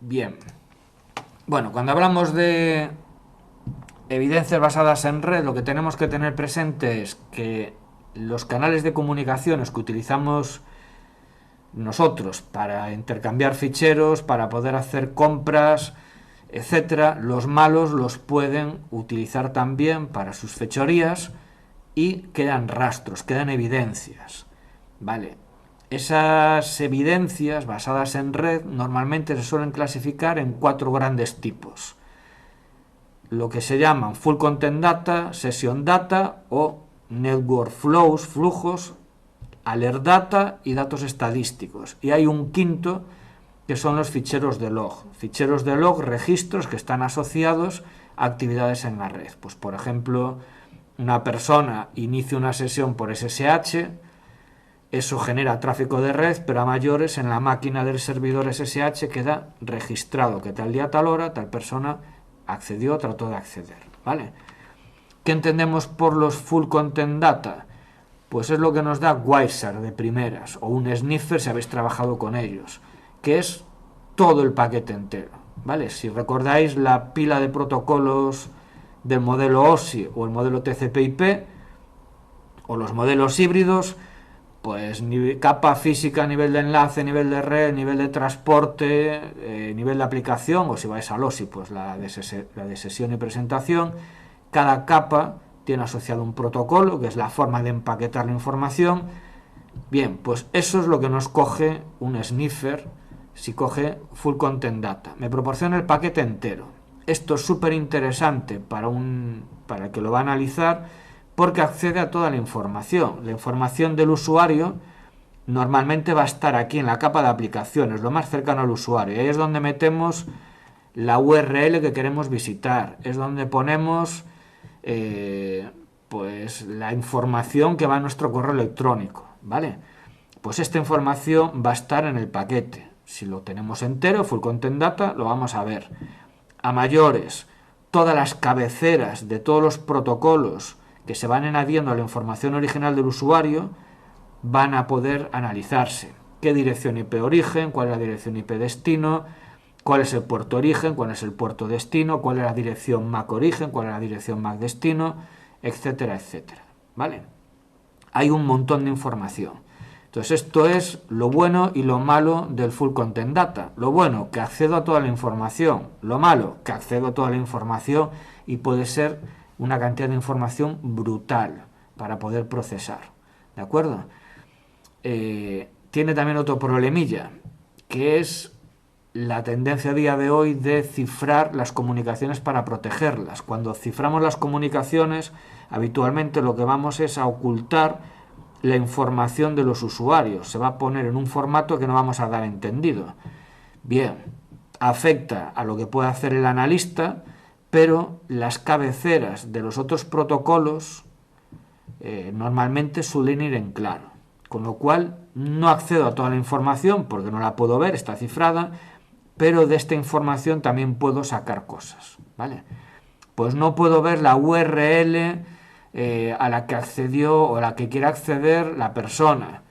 Bien. Bueno, cuando hablamos de evidencias basadas en red, lo que tenemos que tener presente es que los canales de comunicaciones que utilizamos nosotros para intercambiar ficheros, para poder hacer compras, etcétera, los malos los pueden utilizar también para sus fechorías y quedan rastros, quedan evidencias. Vale. Esas evidencias basadas en red normalmente se suelen clasificar en 4 grandes tipos. Lo que se llaman Full Content Data, Session Data o Network Flows, flujos, Alert Data y datos estadísticos. Y hay un quinto que son los ficheros de log. Ficheros de log, registros que están asociados a actividades en la red. Pues por ejemplo, una persona inicia una sesión por SSH, eso genera tráfico de red, pero a mayores en la máquina del servidor SSH queda registrado que tal día, tal hora, tal persona accedió o trató de acceder, ¿vale? ¿Qué entendemos por los Full Content Data? Pues es lo que nos da Wireshark de primeras, o un sniffer si habéis trabajado con ellos, que es todo el paquete entero, ¿vale? Si recordáis la pila de protocolos del modelo OSI o el modelo TCP/IP, o los modelos híbridos, pues capa física, nivel de enlace, nivel de red, nivel de transporte, nivel de aplicación, o si vais al OSI, pues la de sesión y presentación. Cada capa tiene asociado un protocolo, que es la forma de empaquetar la información. Bien, pues eso es lo que nos coge un sniffer si coge Full Content Data. Me proporciona el paquete entero. Esto es súper interesante para el que lo va a analizar, porque accede a toda la información. La información del usuario normalmente va a estar aquí en la capa de aplicaciones, lo más cercano al usuario. Y ahí es donde metemos la URL que queremos visitar. Es donde ponemos pues la información que va a nuestro correo electrónico, ¿vale? Pues esta información va a estar en el paquete. Si lo tenemos entero, Full Content Data, lo vamos a ver. A mayores, todas las cabeceras de todos los protocolos que se van añadiendo a la información original del usuario van a poder analizarse. ¿Qué dirección IP origen? ¿Cuál es la dirección IP destino? ¿Cuál es el puerto origen? ¿Cuál es el puerto destino? ¿Cuál es la dirección MAC origen? ¿Cuál es la dirección MAC destino? Etcétera, etcétera. ¿Vale? Hay un montón de información. Entonces esto es lo bueno y lo malo del Full Content Data. Lo bueno, que accedo a toda la información. Lo malo, que accedo a toda la información y puede ser una cantidad de información brutal para poder procesar. ¿De acuerdo? Tiene también otro problemilla, que es la tendencia a día de hoy de cifrar las comunicaciones para protegerlas. Cuando ciframos las comunicaciones, habitualmente lo que vamos es a ocultar la información de los usuarios. Se va a poner en un formato que no vamos a dar entendido. Bien, afecta a lo que puede hacer el analista, pero las cabeceras de los otros protocolos normalmente suelen ir en claro. Con lo cual no accedo a toda la información porque no la puedo ver, está cifrada, pero de esta información también puedo sacar cosas, ¿vale? Pues no puedo ver la URL a la que accedió o a la que quiere acceder la persona,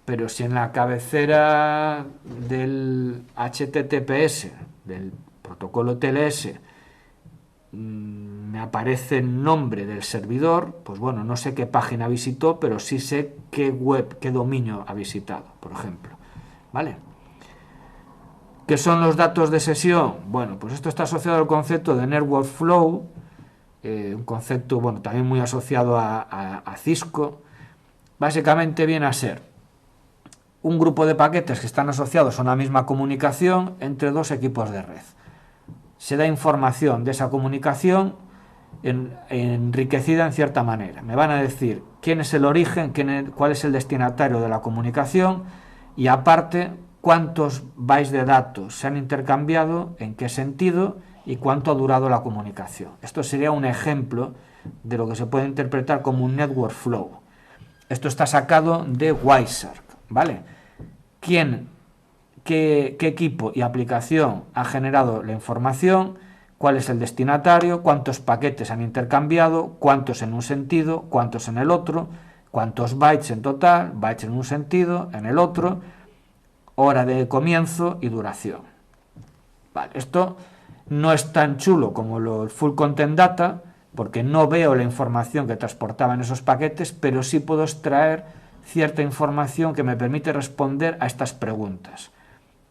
pero si en la cabecera del HTTPS, del protocolo TLS, me aparece el nombre del servidor, pues bueno, no sé qué página visitó, pero sí sé qué web, qué dominio ha visitado, por ejemplo, ¿vale? ¿Qué son los datos de sesión? Bueno, pues esto está asociado al concepto de Network Flow, un concepto, bueno, también muy asociado a Cisco. Básicamente viene a ser un grupo de paquetes que están asociados a una misma comunicación entre dos equipos de red. Se da información de esa comunicación enriquecida en cierta manera. Me van a decir quién es el origen, cuál es el destinatario de la comunicación y aparte cuántos bytes de datos se han intercambiado, en qué sentido y cuánto ha durado la comunicación. Esto sería un ejemplo de lo que se puede interpretar como un network flow. Esto está sacado de Wireshark, ¿vale? ¿Qué equipo y aplicación ha generado la información? ¿Cuál es el destinatario? ¿Cuántos paquetes han intercambiado? ¿Cuántos en un sentido? ¿Cuántos en el otro? ¿Cuántos bytes en total? Bytes en un sentido, en el otro. Hora de comienzo y duración. Vale, esto no es tan chulo como el Full Content Data, porque no veo la información que transportaba en esos paquetes, pero sí puedo extraer cierta información que me permite responder a estas preguntas.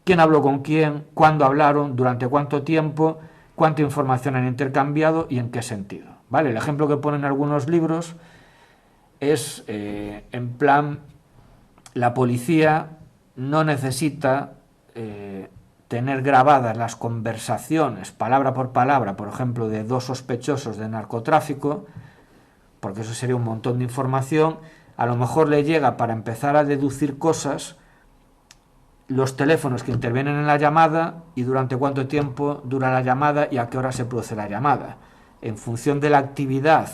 ¿Quién habló con quién? ¿Cuándo hablaron? ¿Durante cuánto tiempo? ¿Cuánta información han intercambiado? ¿Y en qué sentido? ¿Vale? El ejemplo que ponen algunos libros es, en plan, la policía no necesita tener grabadas las conversaciones, palabra por palabra, por ejemplo, de dos sospechosos de narcotráfico, porque eso sería un montón de información. A lo mejor le llega, para empezar a deducir cosas, los teléfonos que intervienen en la llamada y durante cuánto tiempo dura la llamada y a qué hora se produce la llamada. En función de la actividad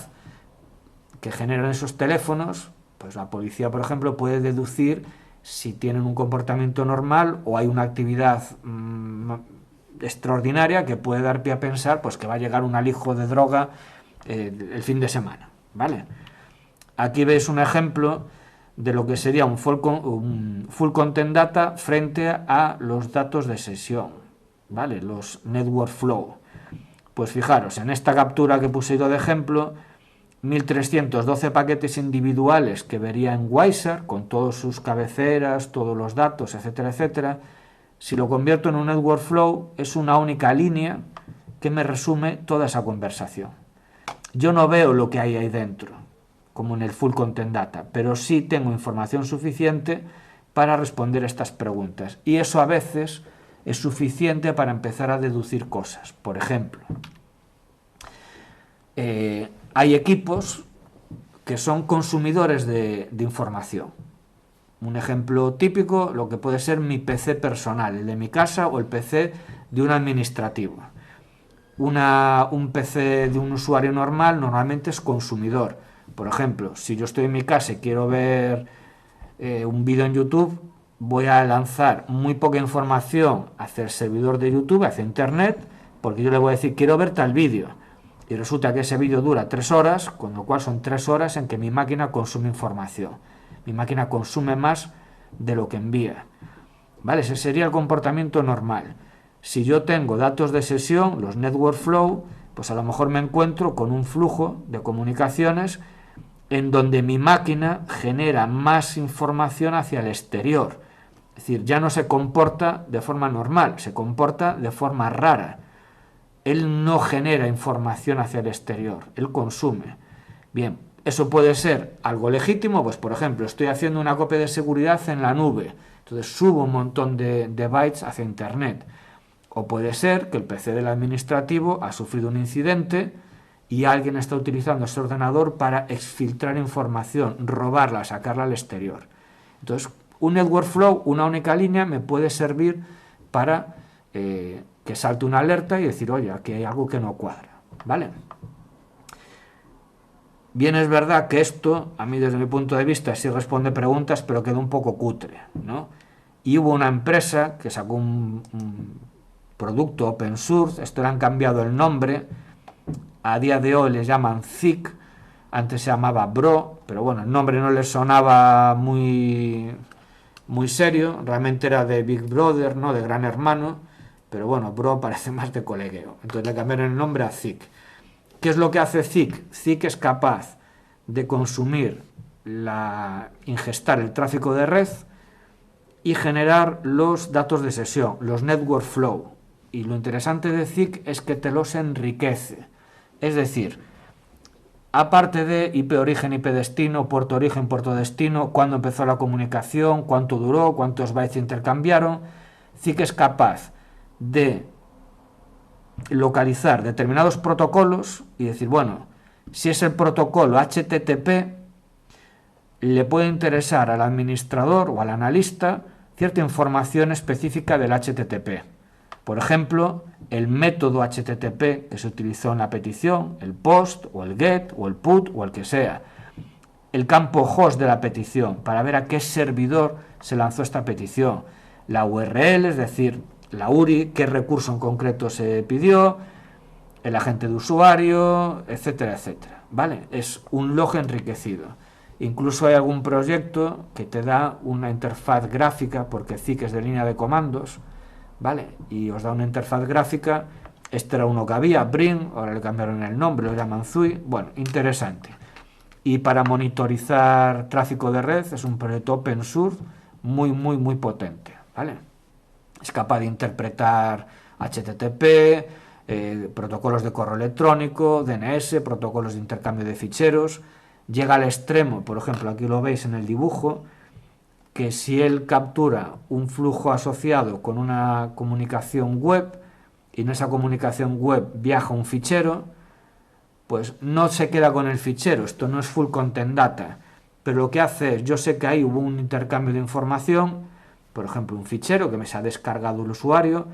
que generan esos teléfonos, pues la policía, por ejemplo, puede deducir si tienen un comportamiento normal o hay una actividad extraordinaria que puede dar pie a pensar pues que va a llegar un alijo de droga el fin de semana, ¿vale? Aquí veis un ejemplo de lo que sería un full content data frente a los datos de sesión, ¿vale? Los network flow. Pues fijaros, en esta captura que he puesto de ejemplo, 1312 paquetes individuales que vería en Wiser, con todas sus cabeceras, todos los datos, etcétera, etcétera. Si lo convierto en un network flow, es una única línea que me resume toda esa conversación. Yo no veo lo que hay ahí dentro, como en el full content data, pero sí tengo información suficiente para responder estas preguntas. Y eso a veces es suficiente para empezar a deducir cosas. Por ejemplo, hay equipos que son consumidores de información. Un ejemplo típico, lo que puede ser mi PC personal, el de mi casa o el PC de un administrativo. Un PC de un usuario normal normalmente es consumidor. Por ejemplo, si yo estoy en mi casa y quiero ver un vídeo en YouTube, voy a lanzar muy poca información hacia el servidor de YouTube, hacia Internet, porque yo le voy a decir, quiero ver tal vídeo. Y resulta que ese vídeo dura 3 horas, con lo cual son 3 horas en que mi máquina consume información. Mi máquina consume más de lo que envía. ¿Vale? Ese sería el comportamiento normal. Si yo tengo datos de sesión, los network flow, pues a lo mejor me encuentro con un flujo de comunicaciones en donde mi máquina genera más información hacia el exterior. Es decir, ya no se comporta de forma normal, se comporta de forma rara. Él no genera información hacia el exterior, él consume. Bien, eso puede ser algo legítimo, pues por ejemplo, estoy haciendo una copia de seguridad en la nube, entonces subo un montón de bytes hacia Internet. O puede ser que el PC del administrativo ha sufrido un incidente y alguien está utilizando ese ordenador para exfiltrar información, robarla, sacarla al exterior. Entonces, un network flow, una única línea, me puede servir para que salte una alerta y decir, oye, aquí hay algo que no cuadra, ¿vale? Bien, es verdad que esto, a mí desde mi punto de vista, sí responde preguntas, pero queda un poco cutre, ¿no? Y hubo una empresa que sacó un producto open source, esto le han cambiado el nombre, a día de hoy les llaman Zeek, antes se llamaba Bro, pero bueno, el nombre no les sonaba muy serio, realmente era de Big Brother, ¿no? De Gran Hermano, pero bueno, Bro parece más de colegueo, entonces le cambiaron el nombre a Zeek. ¿Qué es lo que hace Zeek? Zeek es capaz de consumir, ingestar el tráfico de red y generar los datos de sesión, los network flow. Y lo interesante de Zeek es que te los enriquece. Es decir, aparte de IP origen, IP destino, puerto origen, puerto destino, cuándo empezó la comunicación, cuánto duró, cuántos bytes intercambiaron, Zeek es capaz de localizar determinados protocolos y decir, bueno, si es el protocolo HTTP, le puede interesar al administrador o al analista cierta información específica del HTTP. Por ejemplo, el método HTTP que se utilizó en la petición, el POST o el GET o el PUT o el que sea. El campo host de la petición, para ver a qué servidor se lanzó esta petición. La URL, es decir, la URI, qué recurso en concreto se pidió, el agente de usuario, etcétera, etcétera. ¿Vale? Es un log enriquecido. Incluso hay algún proyecto que te da una interfaz gráfica, porque Zeek es de línea de comandos, ¿vale? Y os da una interfaz gráfica. Este era uno que había, Brin, ahora le cambiaron el nombre, lo llaman Zui. Bueno, interesante. Y para monitorizar tráfico de red es un proyecto open source muy potente, ¿vale? Es capaz de interpretar HTTP, protocolos de correo electrónico, DNS, protocolos de intercambio de ficheros. Llega al extremo, por ejemplo, aquí lo veis en el dibujo, que si él captura un flujo asociado con una comunicación web y en esa comunicación web viaja un fichero, pues no se queda con el fichero, esto no es full content data, pero lo que hace es, yo sé que ahí hubo un intercambio de información, por ejemplo un fichero que me se ha descargado el usuario,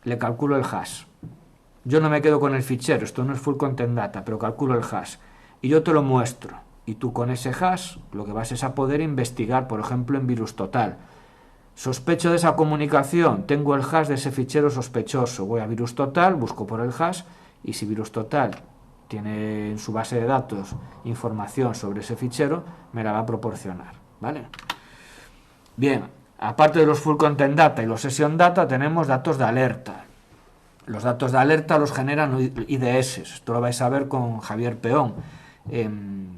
le calculo el hash. Yo no me quedo con el fichero, esto no es full content data, pero calculo el hash y yo te lo muestro. Y tú con ese hash lo que vas es a poder investigar, por ejemplo, en VirusTotal. Sospecho de esa comunicación, tengo el hash de ese fichero sospechoso, voy a VirusTotal, busco por el hash y si VirusTotal tiene en su base de datos información sobre ese fichero, me la va a proporcionar, ¿vale? Bien, aparte de los full content data y los session data, tenemos datos de alerta. Los datos de alerta los generan IDS, esto lo vais a ver con Javier Peón en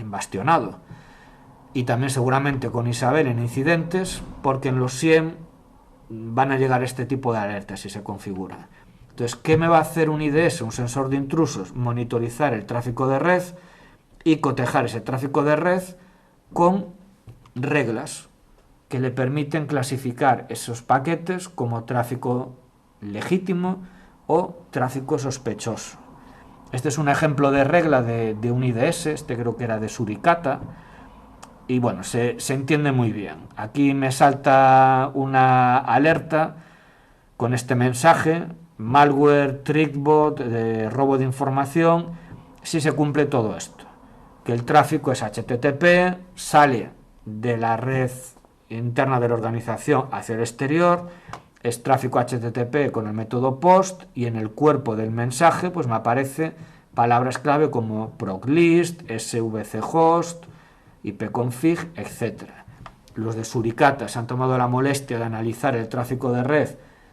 Bastionado. Y también seguramente con Isabel en incidentes, porque en los SIEM van a llegar este tipo de alertas si se configura. Entonces, ¿qué me va a hacer un IDS, un sensor de intrusos? Monitorizar el tráfico de red y cotejar ese tráfico de red con reglas que le permiten clasificar esos paquetes como tráfico legítimo o tráfico sospechoso. Este es un ejemplo de regla de un IDS, este creo que era de Suricata, y bueno, se entiende muy bien. Aquí me salta una alerta con este mensaje, malware, trickbot, de robo de información, si se cumple todo esto. Que el tráfico es HTTP, sale de la red interna de la organización hacia el exterior, es tráfico HTTP con el método POST y en el cuerpo del mensaje pues me aparece palabras clave como proclist, svchost, ipconfig, etc. Los de Suricata se han tomado la molestia de analizar el tráfico de red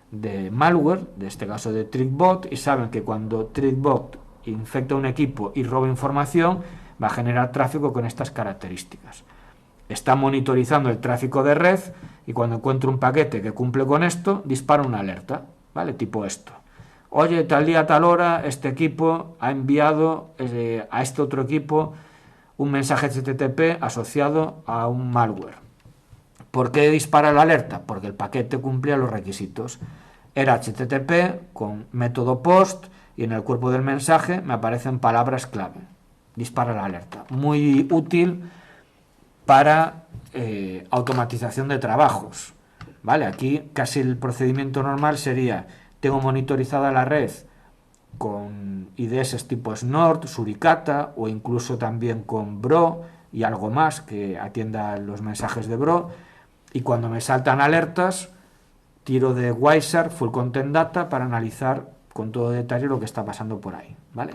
de malware, de este caso de TrickBot, y saben que cuando TrickBot infecta un equipo y roba información, va a generar tráfico con estas características. Está monitorizando el tráfico de red y cuando encuentra un paquete que cumple con esto, dispara una alerta, ¿vale? Tipo esto. Oye, tal día, tal hora, este equipo ha enviado a este otro equipo un mensaje HTTP asociado a un malware. ¿Por qué dispara la alerta? Porque el paquete cumplía los requisitos. Era HTTP con método POST y en el cuerpo del mensaje me aparecen palabras clave. Dispara la alerta. Muy útil para automatización de trabajos. ¿Vale? Aquí casi el procedimiento normal sería, tengo monitorizada la red con IDS tipo Snort, Suricata o incluso también con Bro y algo más que atienda los mensajes de Bro, y cuando me saltan alertas tiro de Wireshark Full Content Data para analizar con todo detalle lo que está pasando por ahí, ¿vale?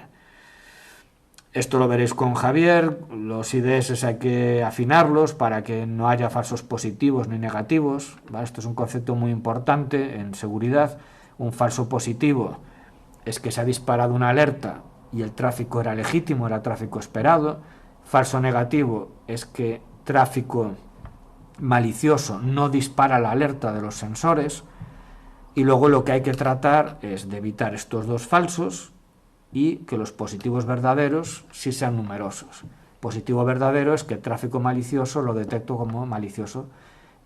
Esto lo veréis con Javier, los IDS hay que afinarlos para que no haya falsos positivos ni negativos, ¿vale? Esto es un concepto muy importante en seguridad. Un falso positivo es que se ha disparado una alerta y el tráfico era legítimo, era tráfico esperado. Falso negativo es que tráfico malicioso no dispara la alerta de los sensores. Y luego lo que hay que tratar es de evitar estos dos falsos y que los positivos verdaderos sí sean numerosos. Positivo verdadero es que el tráfico malicioso lo detecto como malicioso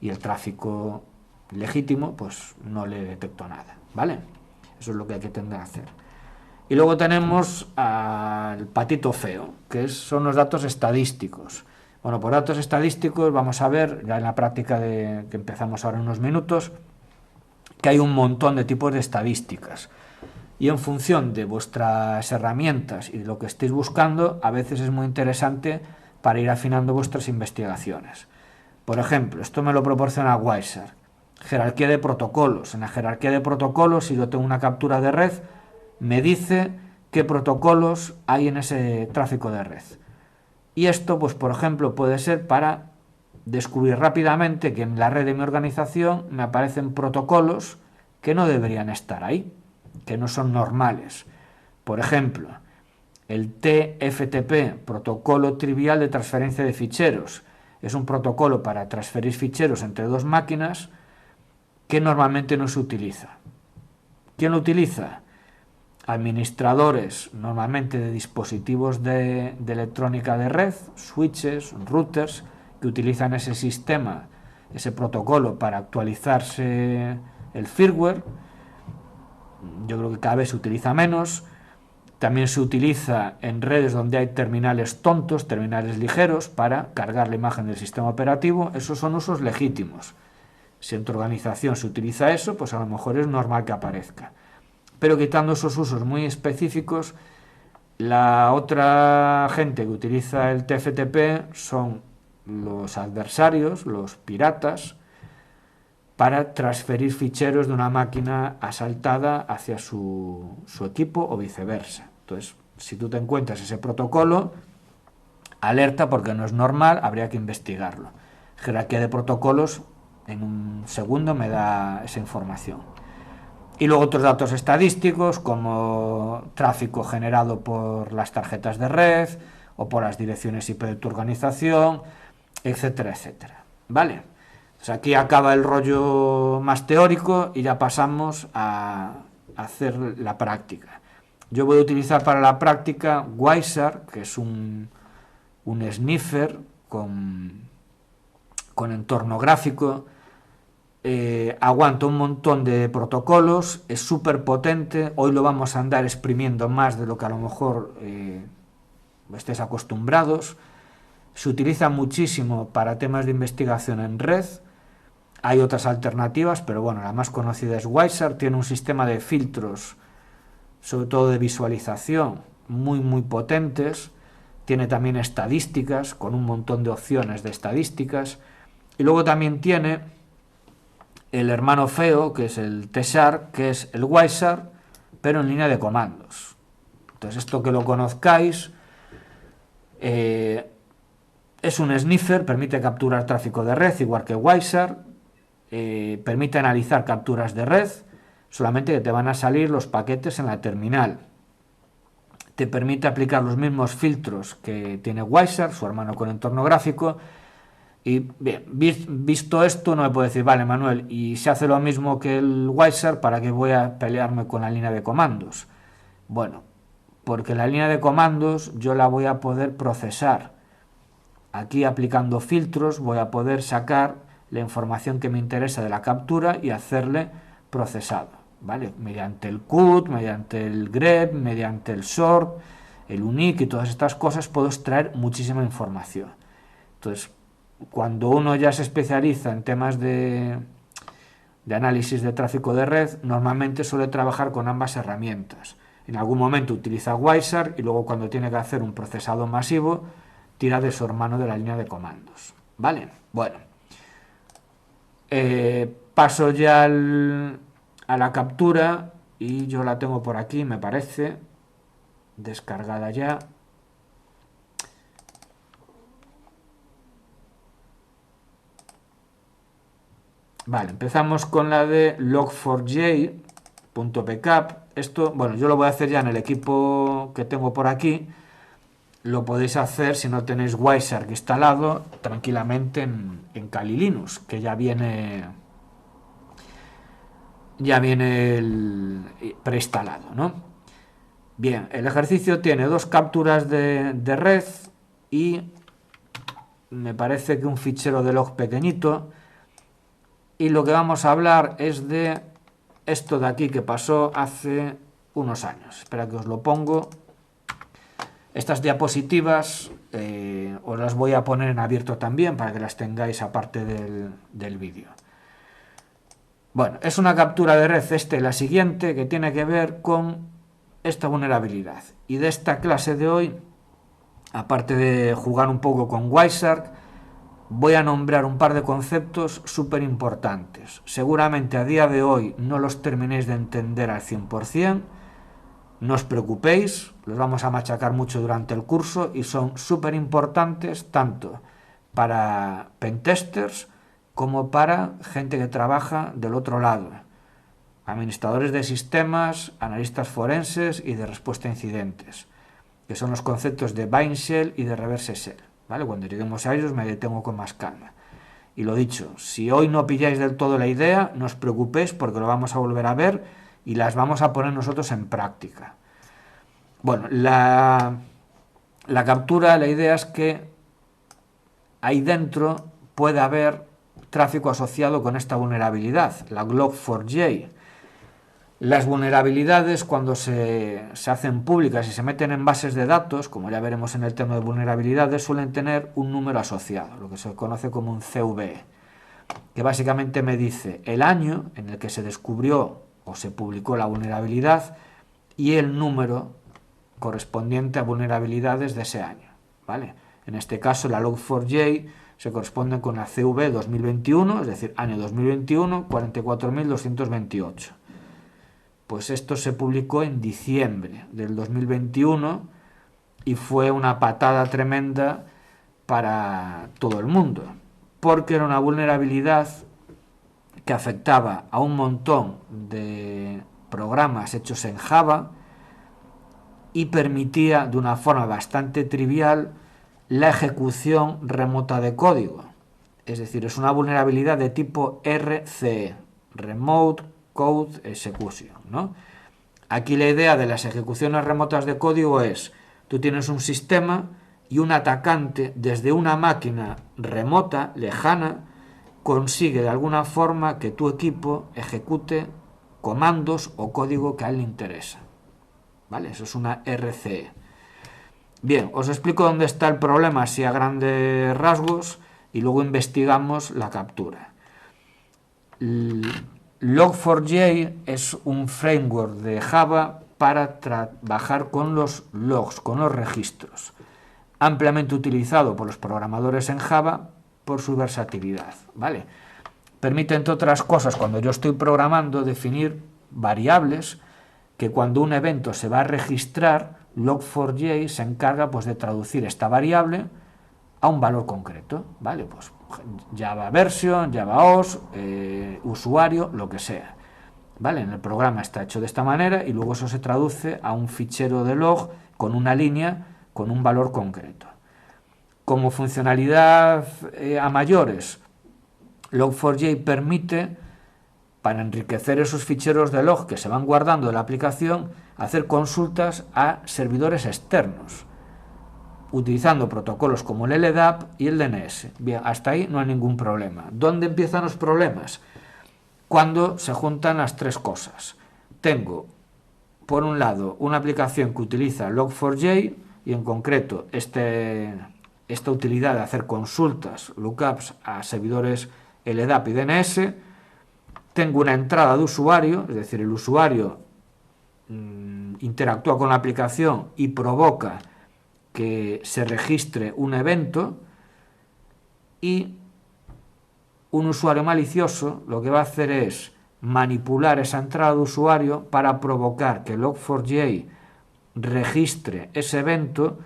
y el tráfico legítimo pues no le detecto nada, ¿vale? Eso es lo que hay que tender a hacer. Y luego tenemos al patito feo, que son los datos estadísticos. Bueno, por datos estadísticos vamos a ver, ya en la práctica que empezamos ahora en unos minutos, que hay un montón de tipos de estadísticas. Y en función de vuestras herramientas y de lo que estéis buscando, a veces es muy interesante para ir afinando vuestras investigaciones. Por ejemplo, esto me lo proporciona Wireshark. Jerarquía de protocolos. En la jerarquía de protocolos, si yo tengo una captura de red, me dice qué protocolos hay en ese tráfico de red. Y esto, pues por ejemplo, puede ser para descubrir rápidamente que en la red de mi organización me aparecen protocolos que no deberían estar ahí, que no son normales. Por ejemplo, el TFTP, protocolo trivial de transferencia de ficheros, es un protocolo para transferir ficheros entre dos máquinas que normalmente no se utiliza. ¿Quién lo utiliza? Administradores normalmente de dispositivos de electrónica de red, switches, routers, que utilizan ese sistema, ese protocolo para actualizarse el firmware. Yo creo que cada vez se utiliza menos. También se utiliza en redes donde hay terminales tontos, terminales ligeros, para cargar la imagen del sistema operativo. Esos son usos legítimos. Si en tu organización se utiliza eso, pues a lo mejor es normal que aparezca. Pero quitando esos usos muy específicos, la otra gente que utiliza el TFTP son los adversarios, los piratas, para transferir ficheros de una máquina asaltada hacia su equipo o viceversa. Entonces, si tú te encuentras ese protocolo, alerta porque no es normal, habría que investigarlo. Jerarquía de protocolos, en un segundo me da esa información. Y luego otros datos estadísticos como tráfico generado por las tarjetas de red o por las direcciones IP de tu organización, etcétera, etcétera. ¿Vale? Pues aquí acaba el rollo más teórico y ya pasamos a hacer la práctica. Yo voy a utilizar para la práctica Wireshark, que es un sniffer con entorno gráfico. Aguanta un montón de protocolos, es súper potente. Hoy lo vamos a andar exprimiendo más de lo que a lo mejor estéis acostumbrados. Se utiliza muchísimo para temas de investigación en red. Hay otras alternativas, pero bueno, la más conocida es Wireshark. Tiene un sistema de filtros, sobre todo de visualización, muy potentes. Tiene también estadísticas, con un montón de opciones de estadísticas. Y luego también tiene el hermano feo, que es el T-Shark, que es el Wireshark, pero en línea de comandos. Entonces, esto que lo conozcáis, es un sniffer, permite capturar tráfico de red, igual que Wireshark. Permite analizar capturas de red, solamente que te van a salir los paquetes en la terminal. Te permite aplicar los mismos filtros que tiene Wireshark, su hermano con entorno gráfico. Y bien, visto esto, no me puede decir, vale, Manuel, y si hace lo mismo que el Wireshark, ¿para qué voy a pelearme con la línea de comandos? Bueno, porque la línea de comandos yo la voy a poder procesar. Aquí, aplicando filtros, voy a poder sacar la información que me interesa de la captura y hacerle procesado, ¿vale? Mediante el CUT, mediante el grep, mediante el sort, el unique y todas estas cosas puedo extraer muchísima información. Entonces, cuando uno ya se especializa en temas de análisis de tráfico de red, normalmente suele trabajar con ambas herramientas. En algún momento utiliza Wireshark y luego, cuando tiene que hacer un procesado masivo, tira de su hermano de la línea de comandos, ¿vale? Bueno, paso ya a la captura y yo la tengo por aquí, me parece, descargada ya. Vale, empezamos con la de log4j.backup. Esto, bueno, yo lo voy a hacer ya en el equipo que tengo por aquí. Lo podéis hacer, si no tenéis Wireshark instalado, tranquilamente en Kali Linux, que ya viene preinstalado, ¿no? Bien, el ejercicio tiene dos capturas de red y me parece que un fichero de log pequeñito. Y lo que vamos a hablar es de esto de aquí, que pasó hace unos años. Espera que os lo pongo. Estas diapositivas os las voy a poner en abierto también para que las tengáis aparte del vídeo. Bueno, es una captura de red la siguiente, que tiene que ver con esta vulnerabilidad. Y de esta clase de hoy, aparte de jugar un poco con Wireshark, voy a nombrar un par de conceptos súper importantes. Seguramente a día de hoy no los terminéis de entender al 100%. No os preocupéis, los vamos a machacar mucho durante el curso y son súper importantes tanto para pentesters como para gente que trabaja del otro lado. administradores de sistemas, analistas forenses y de respuesta a incidentes, que son los conceptos de bind shell y de reverse shell, ¿vale? Cuando lleguemos a ellos me detengo con más calma. Y lo dicho, si hoy no pilláis del todo la idea, no os preocupéis porque lo vamos a volver a ver y las vamos a poner nosotros en práctica. Bueno, la captura, la idea es que ahí dentro puede haber tráfico asociado con esta vulnerabilidad, la Log4j. Las vulnerabilidades, cuando se hacen públicas y se meten en bases de datos, como ya veremos en el tema de vulnerabilidades, suelen tener un número asociado, lo que se conoce como un CVE, que básicamente me dice el año en el que se descubrió o se publicó la vulnerabilidad y el número correspondiente a vulnerabilidades de ese año, ¿vale? En este caso la Log4j se corresponde con la CV 2021, es decir, año 2021, 44.228. Pues esto se publicó en diciembre del 2021 y fue una patada tremenda para todo el mundo, porque era una vulnerabilidad que afectaba a un montón de programas hechos en Java y permitía de una forma bastante trivial la ejecución remota de código. Es decir, es una vulnerabilidad de tipo RCE, Remote Code Execution, ¿no? Aquí la idea de las ejecuciones remotas de código es, tú tienes un sistema y un atacante desde una máquina remota, lejana, consigue de alguna forma que tu equipo ejecute comandos o código que a él le interesa, ¿vale? Eso es una RCE. Bien, os explico dónde está el problema así a grandes rasgos y luego investigamos la captura. Log4j es un framework de Java para trabajar con los logs, con los registros, ampliamente utilizado por los programadores en Java por su versatilidad, ¿vale? Permite, entre otras cosas, cuando yo estoy programando, definir variables que cuando un evento se va a registrar, Log4j se encarga pues de traducir esta variable a un valor concreto, ¿vale? Pues Java version, Java OS, usuario, lo que sea, ¿vale? En el programa está hecho de esta manera y luego eso se traduce a un fichero de log con una línea con un valor concreto. Como funcionalidad a mayores, Log4j permite, para enriquecer esos ficheros de log que se van guardando de la aplicación, hacer consultas a servidores externos, utilizando protocolos como el LDAP y el DNS. Bien, hasta ahí no hay ningún problema. ¿Dónde empiezan los problemas? Cuando se juntan las tres cosas. Tengo, por un lado, una aplicación que utiliza Log4j y en concreto esta utilidad de hacer consultas, lookups a servidores LDAP y DNS. Tengo una entrada de usuario, es decir, el usuario interactúa con la aplicación y provoca que se registre un evento, y un usuario malicioso lo que va a hacer es manipular esa entrada de usuario para provocar que Log4j registre ese evento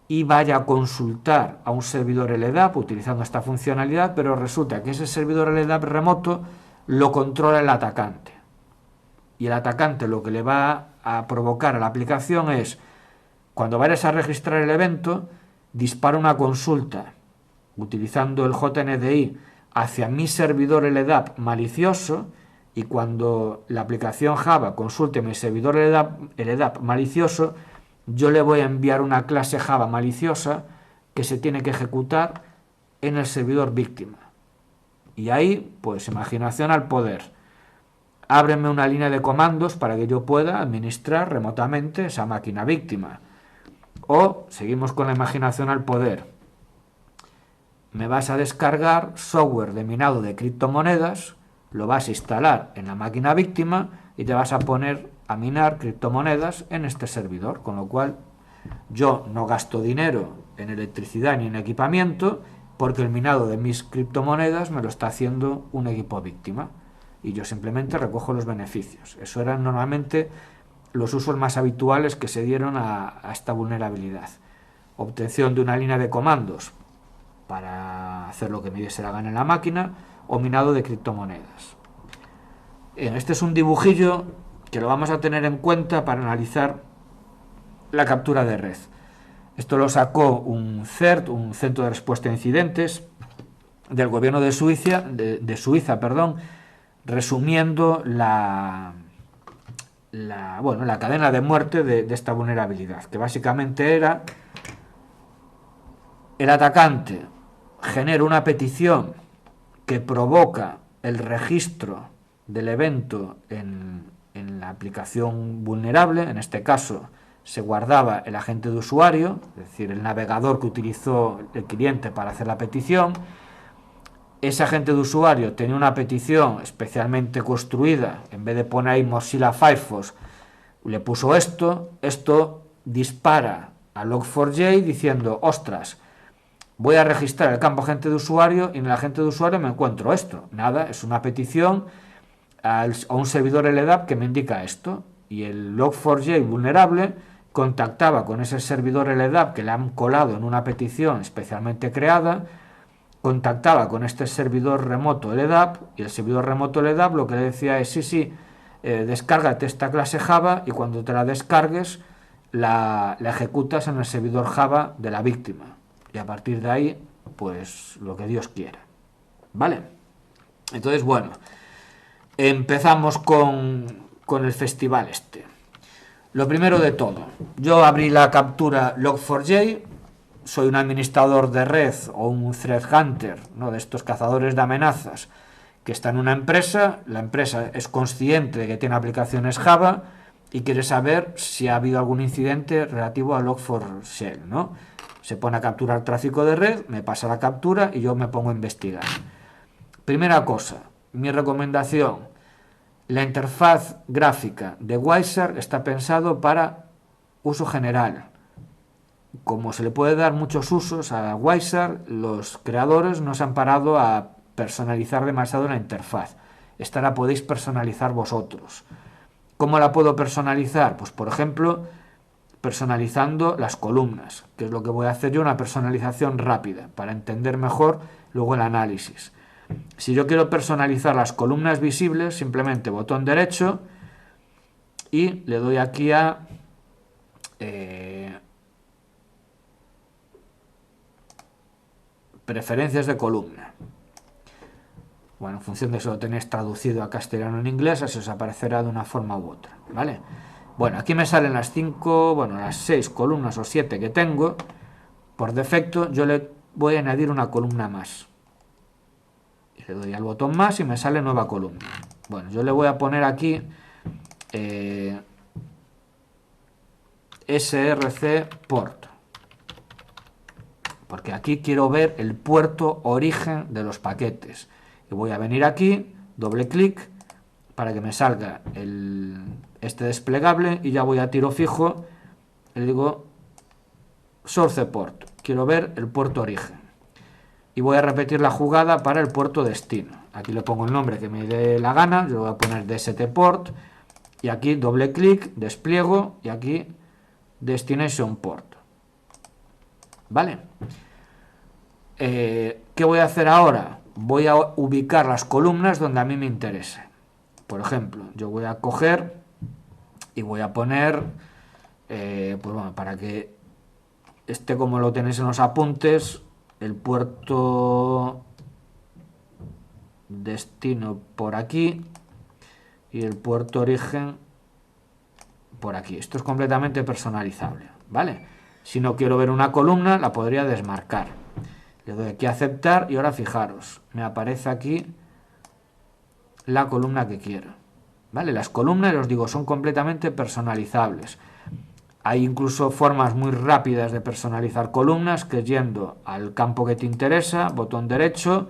y vaya a consultar a un servidor LDAP utilizando esta funcionalidad, pero resulta que ese servidor LDAP remoto lo controla el atacante. Y el atacante lo que le va a provocar a la aplicación es, cuando vayas a registrar el evento, dispara una consulta utilizando el JNDI hacia mi servidor LDAP malicioso, y cuando la aplicación Java consulte mi servidor LDAP malicioso, yo le voy a enviar una clase Java maliciosa que se tiene que ejecutar en el servidor víctima. Y ahí, pues imaginación al poder. Ábreme una línea de comandos para que yo pueda administrar remotamente esa máquina víctima. O seguimos con la imaginación al poder. Me vas a descargar software de minado de criptomonedas, lo vas a instalar en la máquina víctima y te vas a poner a minar criptomonedas en este servidor, con lo cual yo no gasto dinero en electricidad ni en equipamiento, porque el minado de mis criptomonedas me lo está haciendo un equipo víctima y yo simplemente recojo los beneficios. Eso eran normalmente los usos más habituales que se dieron a esta vulnerabilidad. Obtención de una línea de comandos para hacer lo que me diese la gana en la máquina, o minado de criptomonedas. Este es un dibujillo que lo vamos a tener en cuenta para analizar la captura de red. Esto lo sacó un CERT, un Centro de Respuesta a Incidentes, del gobierno de Suiza, resumiendo la cadena de muerte de esta vulnerabilidad, que básicamente era: el atacante genera una petición que provoca el registro del evento en la aplicación vulnerable. En este caso se guardaba el agente de usuario, es decir, el navegador que utilizó el cliente para hacer la petición. Ese agente de usuario tenía una petición especialmente construida. En vez de poner ahí Mozilla Firefox, le puso esto dispara a Log4j diciendo: ostras, voy a registrar el campo agente de usuario y en el agente de usuario me encuentro esto. Nada, es una petición a un servidor LDAP que me indica esto, y el Log4j vulnerable contactaba con ese servidor LDAP que le han colado en una petición especialmente creada, contactaba con este servidor remoto LDAP, y el servidor remoto LDAP lo que le decía es: sí, descárgate esta clase Java, y cuando te la descargues la ejecutas en el servidor Java de la víctima, y a partir de ahí, pues lo que Dios quiera. ¿Vale? Entonces, bueno, empezamos con el festival este. Lo primero de todo, yo abrí la captura Log4j, soy un administrador de red o un threat hunter, ¿no?, de estos cazadores de amenazas, que está en una empresa. La empresa es consciente de que tiene aplicaciones Java y quiere saber si ha habido algún incidente relativo a Log4Shell, ¿no? Se pone a capturar tráfico de red, me pasa la captura y yo me pongo a investigar. Primera cosa, mi recomendación: la interfaz gráfica de Wireshark está pensado para uso general. Como se le puede dar muchos usos a Wireshark, los creadores no se han parado a personalizar demasiado la interfaz. Esta la podéis personalizar vosotros. ¿Cómo la puedo personalizar? Pues, por ejemplo, personalizando las columnas, que es lo que voy a hacer yo, una personalización rápida, para entender mejor luego el análisis. Si yo quiero personalizar las columnas visibles, simplemente botón derecho y le doy aquí a preferencias de columna. Bueno, en función de si lo tenéis traducido a castellano o en inglés, así os aparecerá de una forma u otra, ¿vale? Bueno, aquí me salen las 6 columnas o 7 que tengo. Por defecto yo le voy a añadir una columna más. Le doy al botón más y me sale nueva columna. Bueno, yo le voy a poner aquí src port, porque aquí quiero ver el puerto origen de los paquetes. Y voy a venir aquí, doble clic, para que me salga este desplegable, y ya voy a tiro fijo, le digo source port, quiero ver el puerto origen. Y voy a repetir la jugada para el puerto destino. Aquí le pongo el nombre que me dé la gana, yo voy a poner DST port, y aquí doble clic, despliego, y aquí destination port. ¿Vale? ¿Qué voy a hacer ahora? Voy a ubicar las columnas donde a mí me interese. Por ejemplo, yo voy a coger y voy a poner, pues bueno, para que esté como lo tenéis en los apuntes, el puerto destino por aquí y el puerto origen por aquí. Esto es completamente personalizable, ¿vale? Si no quiero ver una columna, la podría desmarcar. Le doy aquí a aceptar y ahora fijaros, me aparece aquí la columna que quiero, ¿vale? Las columnas, os digo, son completamente personalizables. Hay incluso formas muy rápidas de personalizar columnas, que yendo al campo que te interesa, botón derecho,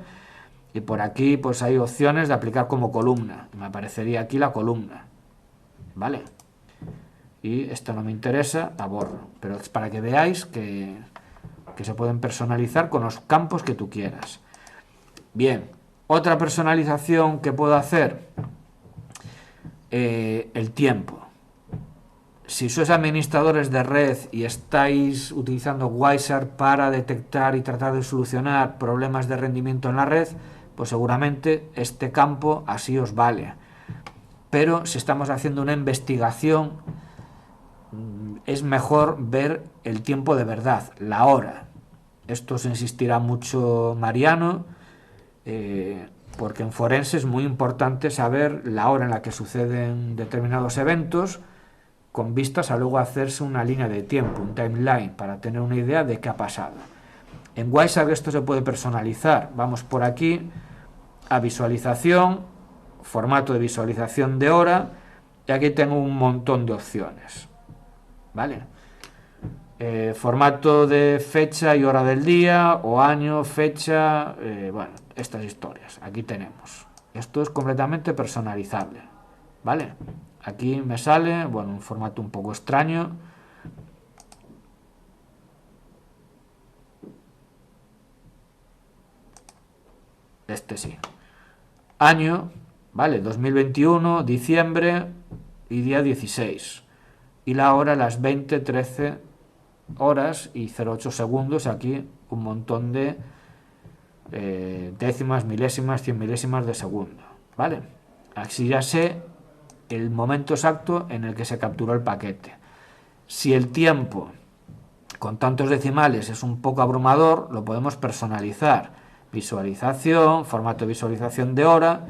y por aquí pues hay opciones de aplicar como columna. Me aparecería aquí la columna, ¿vale? Y esto no me interesa, la borro. Pero es para que veáis que se pueden personalizar con los campos que tú quieras. Bien, otra personalización que puedo hacer, el tiempo. Si sois administradores de red y estáis utilizando Wireshark para detectar y tratar de solucionar problemas de rendimiento en la red, pues seguramente este campo así os vale. pero si estamos haciendo una investigación, es mejor ver el tiempo de verdad, la hora. Esto se insistirá mucho Mariano, porque en forense es muy importante saber la hora en la que suceden determinados eventos, con vistas a luego hacerse una línea de tiempo, un timeline, para tener una idea de qué ha pasado. En Wireshark esto se puede personalizar. Vamos por aquí a visualización, formato de visualización de hora, y aquí tengo un montón de opciones, ¿vale? Formato de fecha y hora del día, o año, fecha, bueno, estas historias. Aquí tenemos. Esto es completamente personalizable, ¿vale? Aquí me sale, bueno, un formato un poco extraño. Este sí. Año, ¿vale? 2021, diciembre y día 16. Y la hora, las 20:13 horas y 08 segundos. Aquí un montón de décimas, milésimas, 100 milésimas de segundo, ¿vale? Así ya sé el momento exacto en el que se capturó el paquete. Si el tiempo con tantos decimales es un poco abrumador, lo podemos personalizar. Visualización, formato de visualización de hora,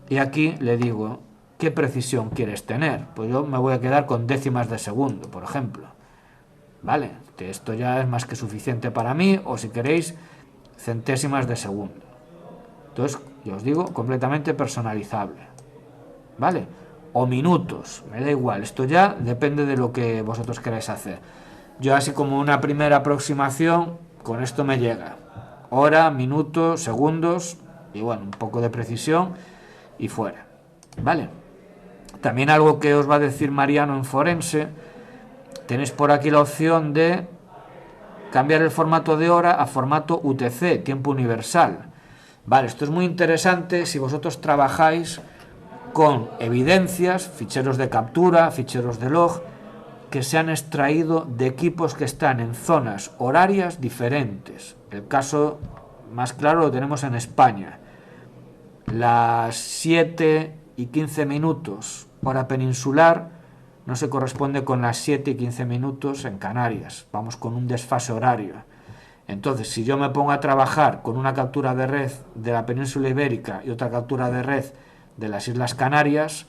y aquí le digo qué precisión quieres tener. Pues yo me voy a quedar con décimas de segundo, por ejemplo. Vale, esto ya es más que suficiente para mí, o si queréis, centésimas de segundo. Entonces, yo os digo, completamente personalizable. ¿Vale? O minutos, me da igual, esto ya depende de lo que vosotros queráis hacer. Yo así como una primera aproximación, con esto me llega. Hora, minutos, segundos, y bueno, un poco de precisión y fuera. ¿Vale? También algo que os va a decir Mariano en forense, tenéis por aquí la opción de cambiar el formato de hora a formato UTC, tiempo universal. Vale, esto es muy interesante si vosotros trabajáis con evidencias, ficheros de captura, ficheros de log, que se han extraído de equipos que están en zonas horarias diferentes. El caso más claro lo tenemos en España. Las 7:15 hora peninsular no se corresponde con las 7:15 en Canarias. Vamos con un desfase horario. Entonces, si yo me pongo a trabajar con una captura de red de la península ibérica y otra captura de red de las Islas Canarias,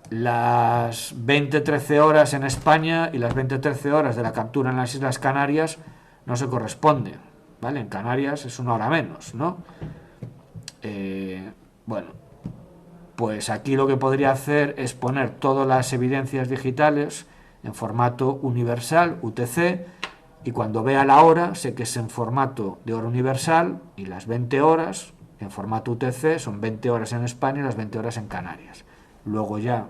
las 20:13 horas en España y las 20:13 horas de la captura en las Islas Canarias no se corresponden, ¿vale? En Canarias es una hora menos, ¿no? Bueno, pues aquí lo que podría hacer es poner todas las evidencias digitales en formato universal, UTC, y cuando vea la hora, sé que es en formato de hora universal, y las 20 horas en formato UTC son 20 horas en España y las 20 horas en Canarias. Luego ya,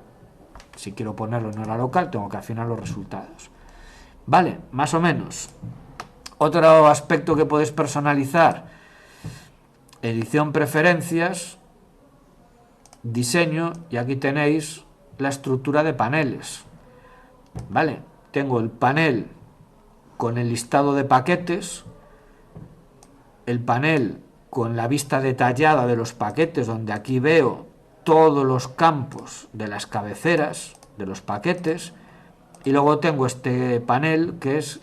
si quiero ponerlo en hora local, tengo que afinar los resultados. Vale, más o menos. Otro aspecto que podéis personalizar: edición, preferencias, diseño, y aquí tenéis la estructura de paneles. Vale, tengo el panel con el listado de paquetes, el panel con la vista detallada de los paquetes, donde aquí veo todos los campos de las cabeceras de los paquetes, y luego tengo este panel que es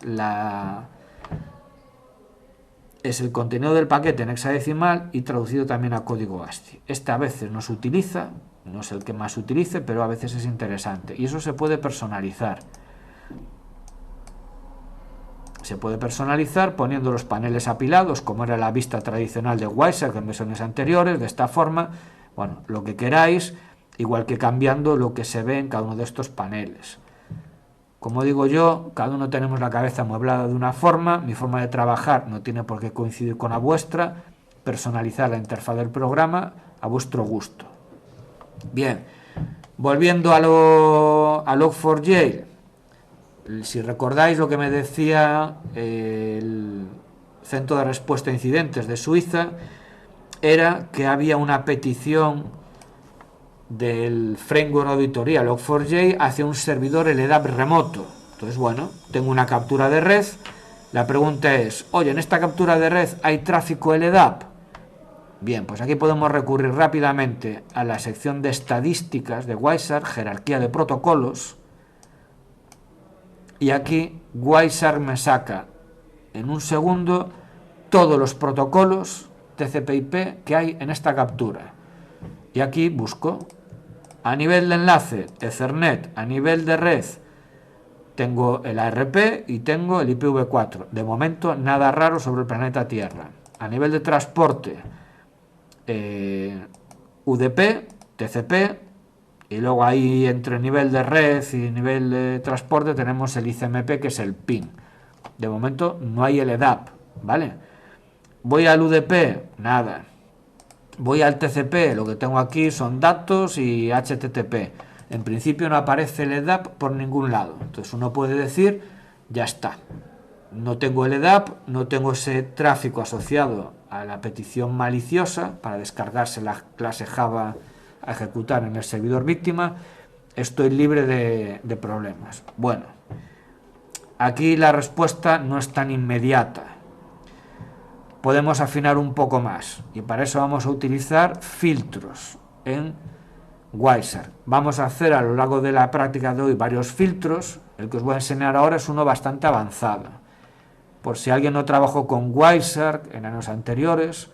el contenido del paquete en hexadecimal y traducido también a código ASCII. Este a veces no se utiliza, no es el que más se utilice, pero a veces es interesante, y eso se puede personalizar. Se puede personalizar poniendo los paneles apilados, como era la vista tradicional de Wireshark en versiones anteriores, de esta forma. Bueno, lo que queráis, igual que cambiando lo que se ve en cada uno de estos paneles. Como digo yo, cada uno tenemos la cabeza amueblada de una forma, mi forma de trabajar no tiene por qué coincidir con la vuestra, personalizar la interfaz del programa a vuestro gusto. Bien, volviendo a Log4j, si recordáis lo que me decía el Centro de Respuesta a Incidentes de Suiza, era que había una petición del framework de auditoría Log4j hacia un servidor LDAP remoto. Entonces, bueno, tengo una captura de red. La pregunta es, oye, ¿en esta captura de red hay tráfico LDAP? Bien, pues aquí podemos recurrir rápidamente a la sección de estadísticas de Wireshark, jerarquía de protocolos, y aquí Wireshark me saca en un segundo todos los protocolos TCP/IP que hay en esta captura. Y aquí busco a nivel de enlace Ethernet, a nivel de red tengo el ARP y tengo el IPv4. De momento nada raro sobre el planeta Tierra. A nivel de transporte UDP, TCP, y luego ahí entre nivel de red y nivel de transporte tenemos el ICMP, que es el PIN. De momento no hay el EDAP, ¿vale? Voy al UDP, nada. Voy al TCP, lo que tengo aquí son datos y HTTP. En principio no aparece el EDAP por ningún lado. Entonces uno puede decir, ya está. No tengo el EDAP, no tengo ese tráfico asociado a la petición maliciosa para descargarse la clase Java a ejecutar en el servidor víctima. Estoy libre de problemas. Bueno, aquí la respuesta no es tan inmediata. Podemos afinar un poco más y para eso vamos a utilizar filtros en Wireshark. Vamos a hacer a lo largo de la práctica de hoy varios filtros. El que os voy a enseñar ahora es uno bastante avanzado. Por si alguien no trabajó con Wireshark en años anteriores,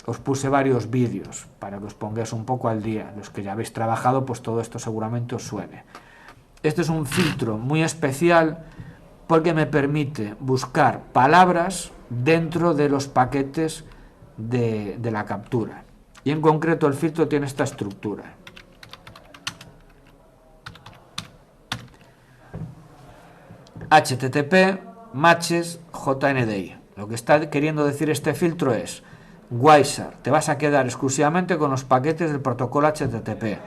os puse varios vídeos para que os pongáis un poco al día. Los que ya habéis trabajado, pues todo esto seguramente os suene. Este es un filtro muy especial porque me permite buscar palabras dentro de los paquetes de la captura. Y en concreto el filtro tiene esta estructura. HTTP, matches, JNDI. Lo que está queriendo decir este filtro es: Wireshark, te vas a quedar exclusivamente con los paquetes del protocolo HTTP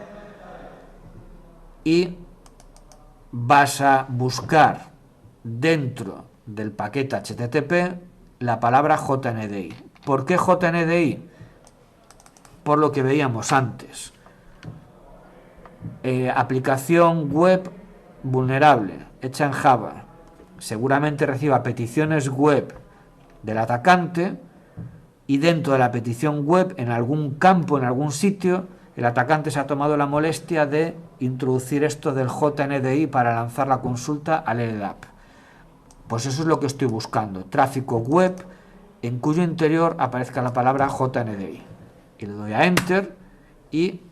y vas a buscar dentro del paquete HTTP la palabra JNDI. ¿Por qué JNDI? Por lo que veíamos antes. Aplicación web vulnerable, hecha en Java. Seguramente reciba peticiones web del atacante y dentro de la petición web, en algún campo, en algún sitio, el atacante se ha tomado la molestia de introducir esto del JNDI para lanzar la consulta al LDAP. Pues eso es lo que estoy buscando, tráfico web en cuyo interior aparezca la palabra JNDI. Y le doy a Enter y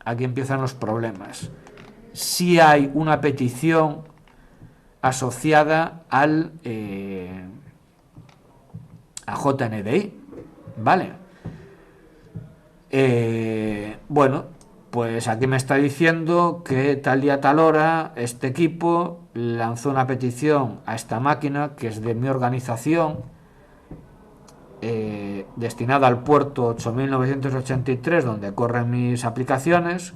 aquí empiezan los problemas. Si hay una petición asociada al a JNDI, ¿vale? Bueno, pues aquí me está diciendo que tal día, tal hora, este equipo lanzó una petición a esta máquina, que es de mi organización, destinada al puerto 8983, donde corren mis aplicaciones,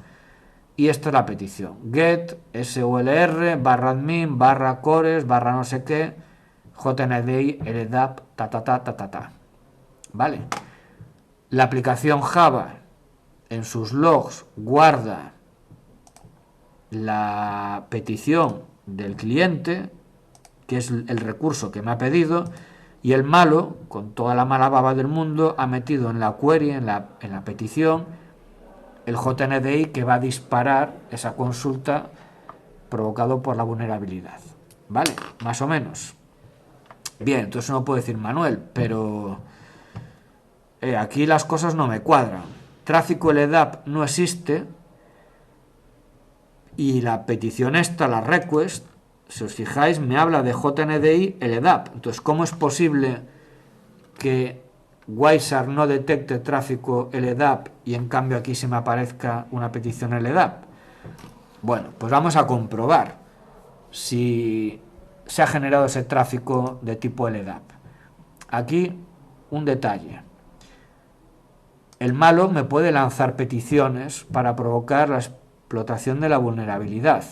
y esta es la petición: get solr /admin /cores / no sé qué JNDI LDAP ta. Vale. La aplicación Java en sus logs guarda la petición del cliente, que es el recurso que me ha pedido, y el malo, con toda la mala baba del mundo, ha metido en la query, en la petición, el JNDI que va a disparar esa consulta provocado por la vulnerabilidad. ¿Vale? Más o menos. Bien, entonces uno puede decir, Manuel, pero aquí las cosas no me cuadran. Tráfico LDAP no existe y la petición esta, la request, si os fijáis, me habla de JNDI LDAP. Entonces, ¿cómo es posible que Wireshark no detecte tráfico LDAP y en cambio aquí se me aparezca una petición LDAP? Bueno, pues vamos a comprobar si se ha generado ese tráfico de tipo LDAP. Aquí un detalle. El malo me puede lanzar peticiones para provocar la explotación de la vulnerabilidad.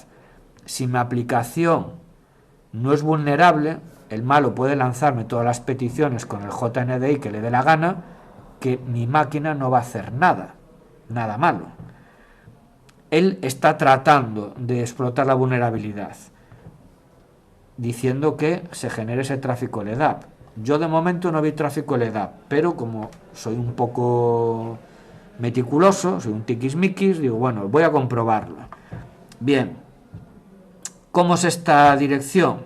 Si mi aplicación no es vulnerable, el malo puede lanzarme todas las peticiones con el JNDI que le dé la gana, que mi máquina no va a hacer nada malo. Él está tratando de explotar la vulnerabilidad, diciendo que se genere ese tráfico LDAP. Yo de momento no vi tráfico LDAP, pero como soy un poco meticuloso, soy un tiquismiquis, digo, bueno, voy a comprobarlo. Bien, ¿cómo es esta dirección?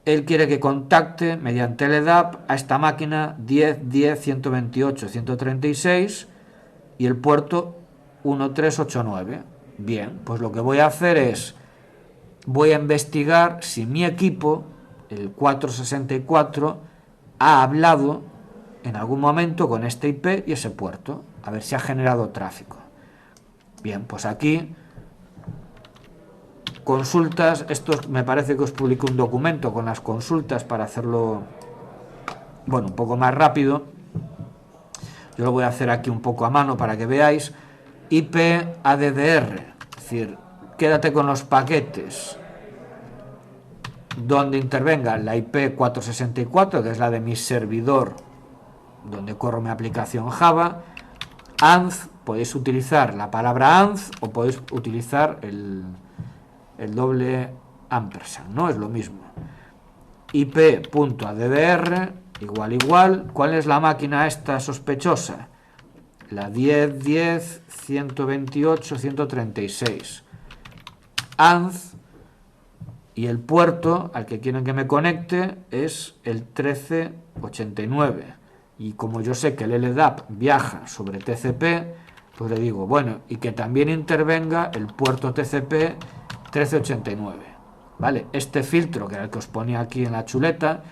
Él quiere que contacte mediante LDAP a esta máquina 10.10.128.136 y el puerto 1389. Bien, pues lo que voy a hacer es, voy a investigar si mi equipo, el 464, ha hablado en algún momento con este IP y ese puerto, a ver si ha generado tráfico. Bien, pues aquí consultas, esto me parece que os publico un documento con las consultas para hacerlo, bueno, un poco más rápido. Yo lo voy a hacer aquí un poco a mano para que veáis. IP ADDR, es decir, quédate con los paquetes donde intervenga la IP 464, que es la de mi servidor, donde corro mi aplicación Java. ANZ, podéis utilizar la palabra ANZ o podéis utilizar el doble ampersand, ¿no? Es lo mismo. IP.addr igual. ¿Cuál es la máquina esta sospechosa? La 10.10.128.136. ANZ, y el puerto al que quieren que me conecte es el 1389. Y como yo sé que el LDAP viaja sobre TCP, pues le digo, bueno, y que también intervenga el puerto TCP 1389. ¿Vale? Este filtro, que era el que os ponía aquí en la chuleta,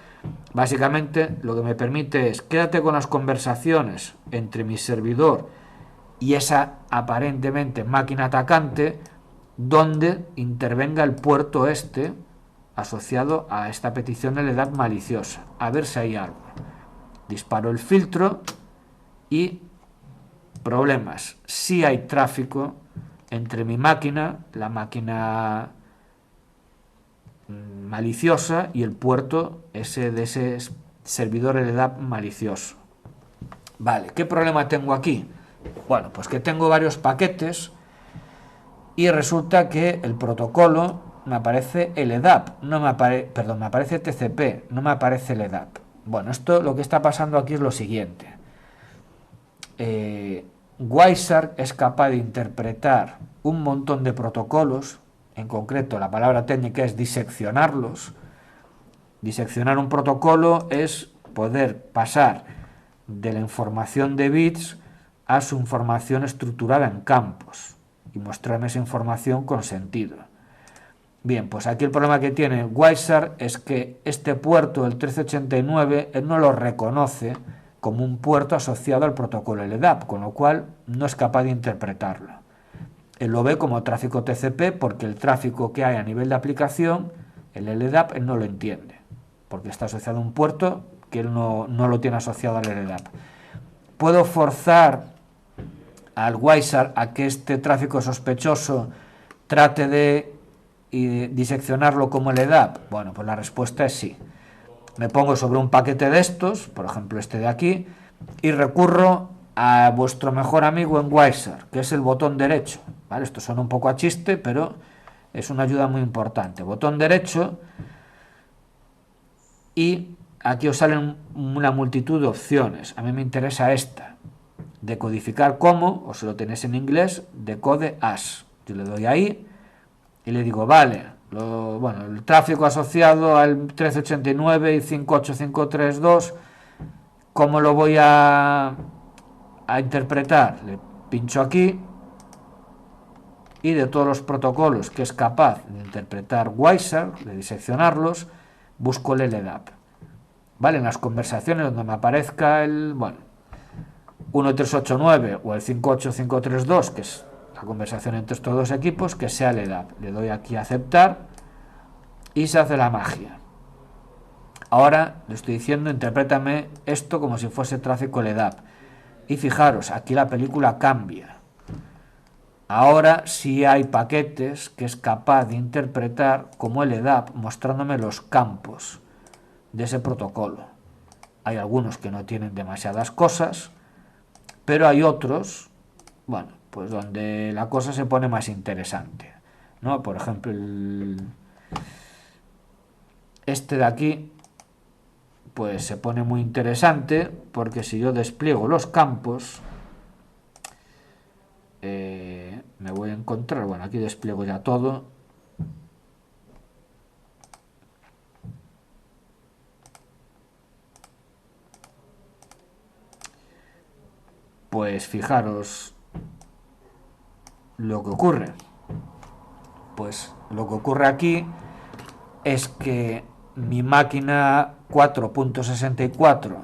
básicamente lo que me permite es, quédate con las conversaciones entre mi servidor y esa aparentemente máquina atacante, donde intervenga el puerto este asociado a esta petición de LDAP maliciosa, a ver si hay algo. Disparo el filtro y problemas. Si hay tráfico entre mi máquina, la máquina maliciosa, y el puerto ese de ese servidor LDAP malicioso. Vale, ¿qué problema tengo aquí? Bueno, pues que tengo varios paquetes y resulta que el protocolo me aparece LDAP, no me aparece TCP, no me aparece LDAP. Bueno, esto lo que está pasando aquí es lo siguiente. Wireshark es capaz de interpretar un montón de protocolos, en concreto la palabra técnica es diseccionarlos. Diseccionar un protocolo es poder pasar de la información de bits a su información estructurada en campos y mostrarme esa información con sentido. Bien, pues aquí el problema que tiene Wireshark es que este puerto, el 1389, él no lo reconoce como un puerto asociado al protocolo LDAP, con lo cual no es capaz de interpretarlo. Él lo ve como tráfico TCP porque el tráfico que hay a nivel de aplicación, el LDAP, él no lo entiende, porque está asociado a un puerto que él no lo tiene asociado al LDAP. ¿Puedo forzar al Wireshark a que este tráfico sospechoso trate de diseccionarlo como LDAP? Bueno, pues la respuesta es sí. Me pongo sobre un paquete de estos, por ejemplo este de aquí, y recurro a vuestro mejor amigo en Wireshark, que es el botón derecho. ¿Vale? Esto suena un poco a chiste, pero es una ayuda muy importante. Botón derecho, y aquí os salen una multitud de opciones. A mí me interesa esta. Decodificar como, o si lo tenéis en inglés, decode as. Yo le doy ahí y le digo, vale, el tráfico asociado al 1389 y 58532, ¿cómo lo voy a interpretar? Le pincho aquí y de todos los protocolos que es capaz de interpretar Wireshark, de diseccionarlos, busco el LDAP. ¿Vale? En las conversaciones donde me aparezca el 1389 o el 58532, que es la conversación entre estos dos equipos, que sea LDAP. Le doy aquí a aceptar y se hace la magia. Ahora le estoy diciendo, interprétame esto como si fuese tráfico LDAP. Y fijaros, aquí la película cambia. Ahora sí hay paquetes que es capaz de interpretar como LDAP, mostrándome los campos de ese protocolo. Hay algunos que no tienen demasiadas cosas, pero hay otros, pues donde la cosa se pone más interesante, ¿no? Por ejemplo, este de aquí, pues se pone muy interesante, porque si yo despliego los campos, me voy a encontrar, bueno, aquí despliego ya todo. Pues fijaros lo que ocurre. Pues lo que ocurre aquí es que mi máquina 4.64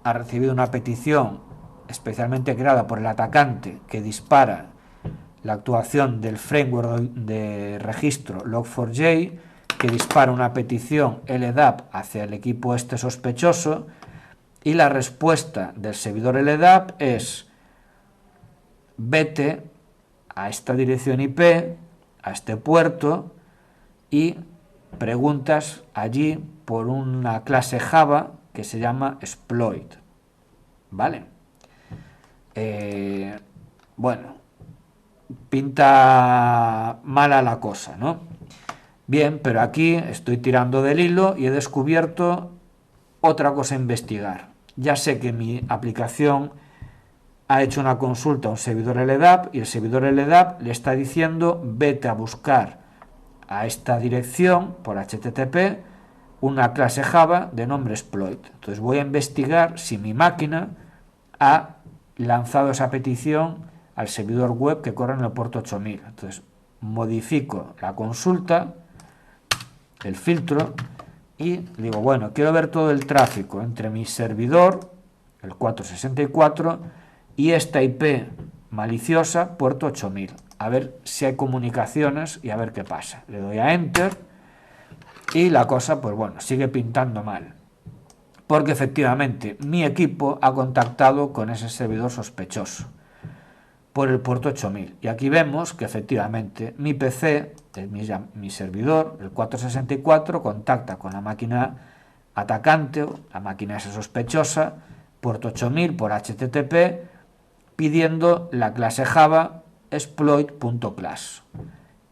ha recibido una petición especialmente creada por el atacante que dispara la actuación del framework de registro Log4j, que dispara una petición LDAP hacia el equipo este sospechoso, y la respuesta del servidor LDAP es: vete a esta dirección IP, a este puerto, y preguntas allí por una clase Java que se llama exploit. ¿Vale? Bueno, pinta mala la cosa, ¿no? Bien, pero aquí estoy tirando del hilo y he descubierto otra cosa a investigar. Ya sé que mi aplicación ha hecho una consulta a un servidor LDAP y el servidor LDAP le está diciendo: vete a buscar a esta dirección por HTTP una clase Java de nombre exploit. Entonces voy a investigar si mi máquina ha lanzado esa petición al servidor web que corre en el puerto 8000. Entonces modifico la consulta, el filtro, y digo, bueno, quiero ver todo el tráfico entre mi servidor, el 464, y esta IP maliciosa, puerto 8000. A ver si hay comunicaciones y a ver qué pasa. Le doy a Enter y la cosa, pues bueno, sigue pintando mal. Porque efectivamente mi equipo ha contactado con ese servidor sospechoso por el puerto 8000. Y aquí vemos que efectivamente mi PC, mi servidor, el 464, contacta con la máquina atacante, la máquina esa sospechosa, puerto 8000 por HTTP, pidiendo la clase Java exploit.class.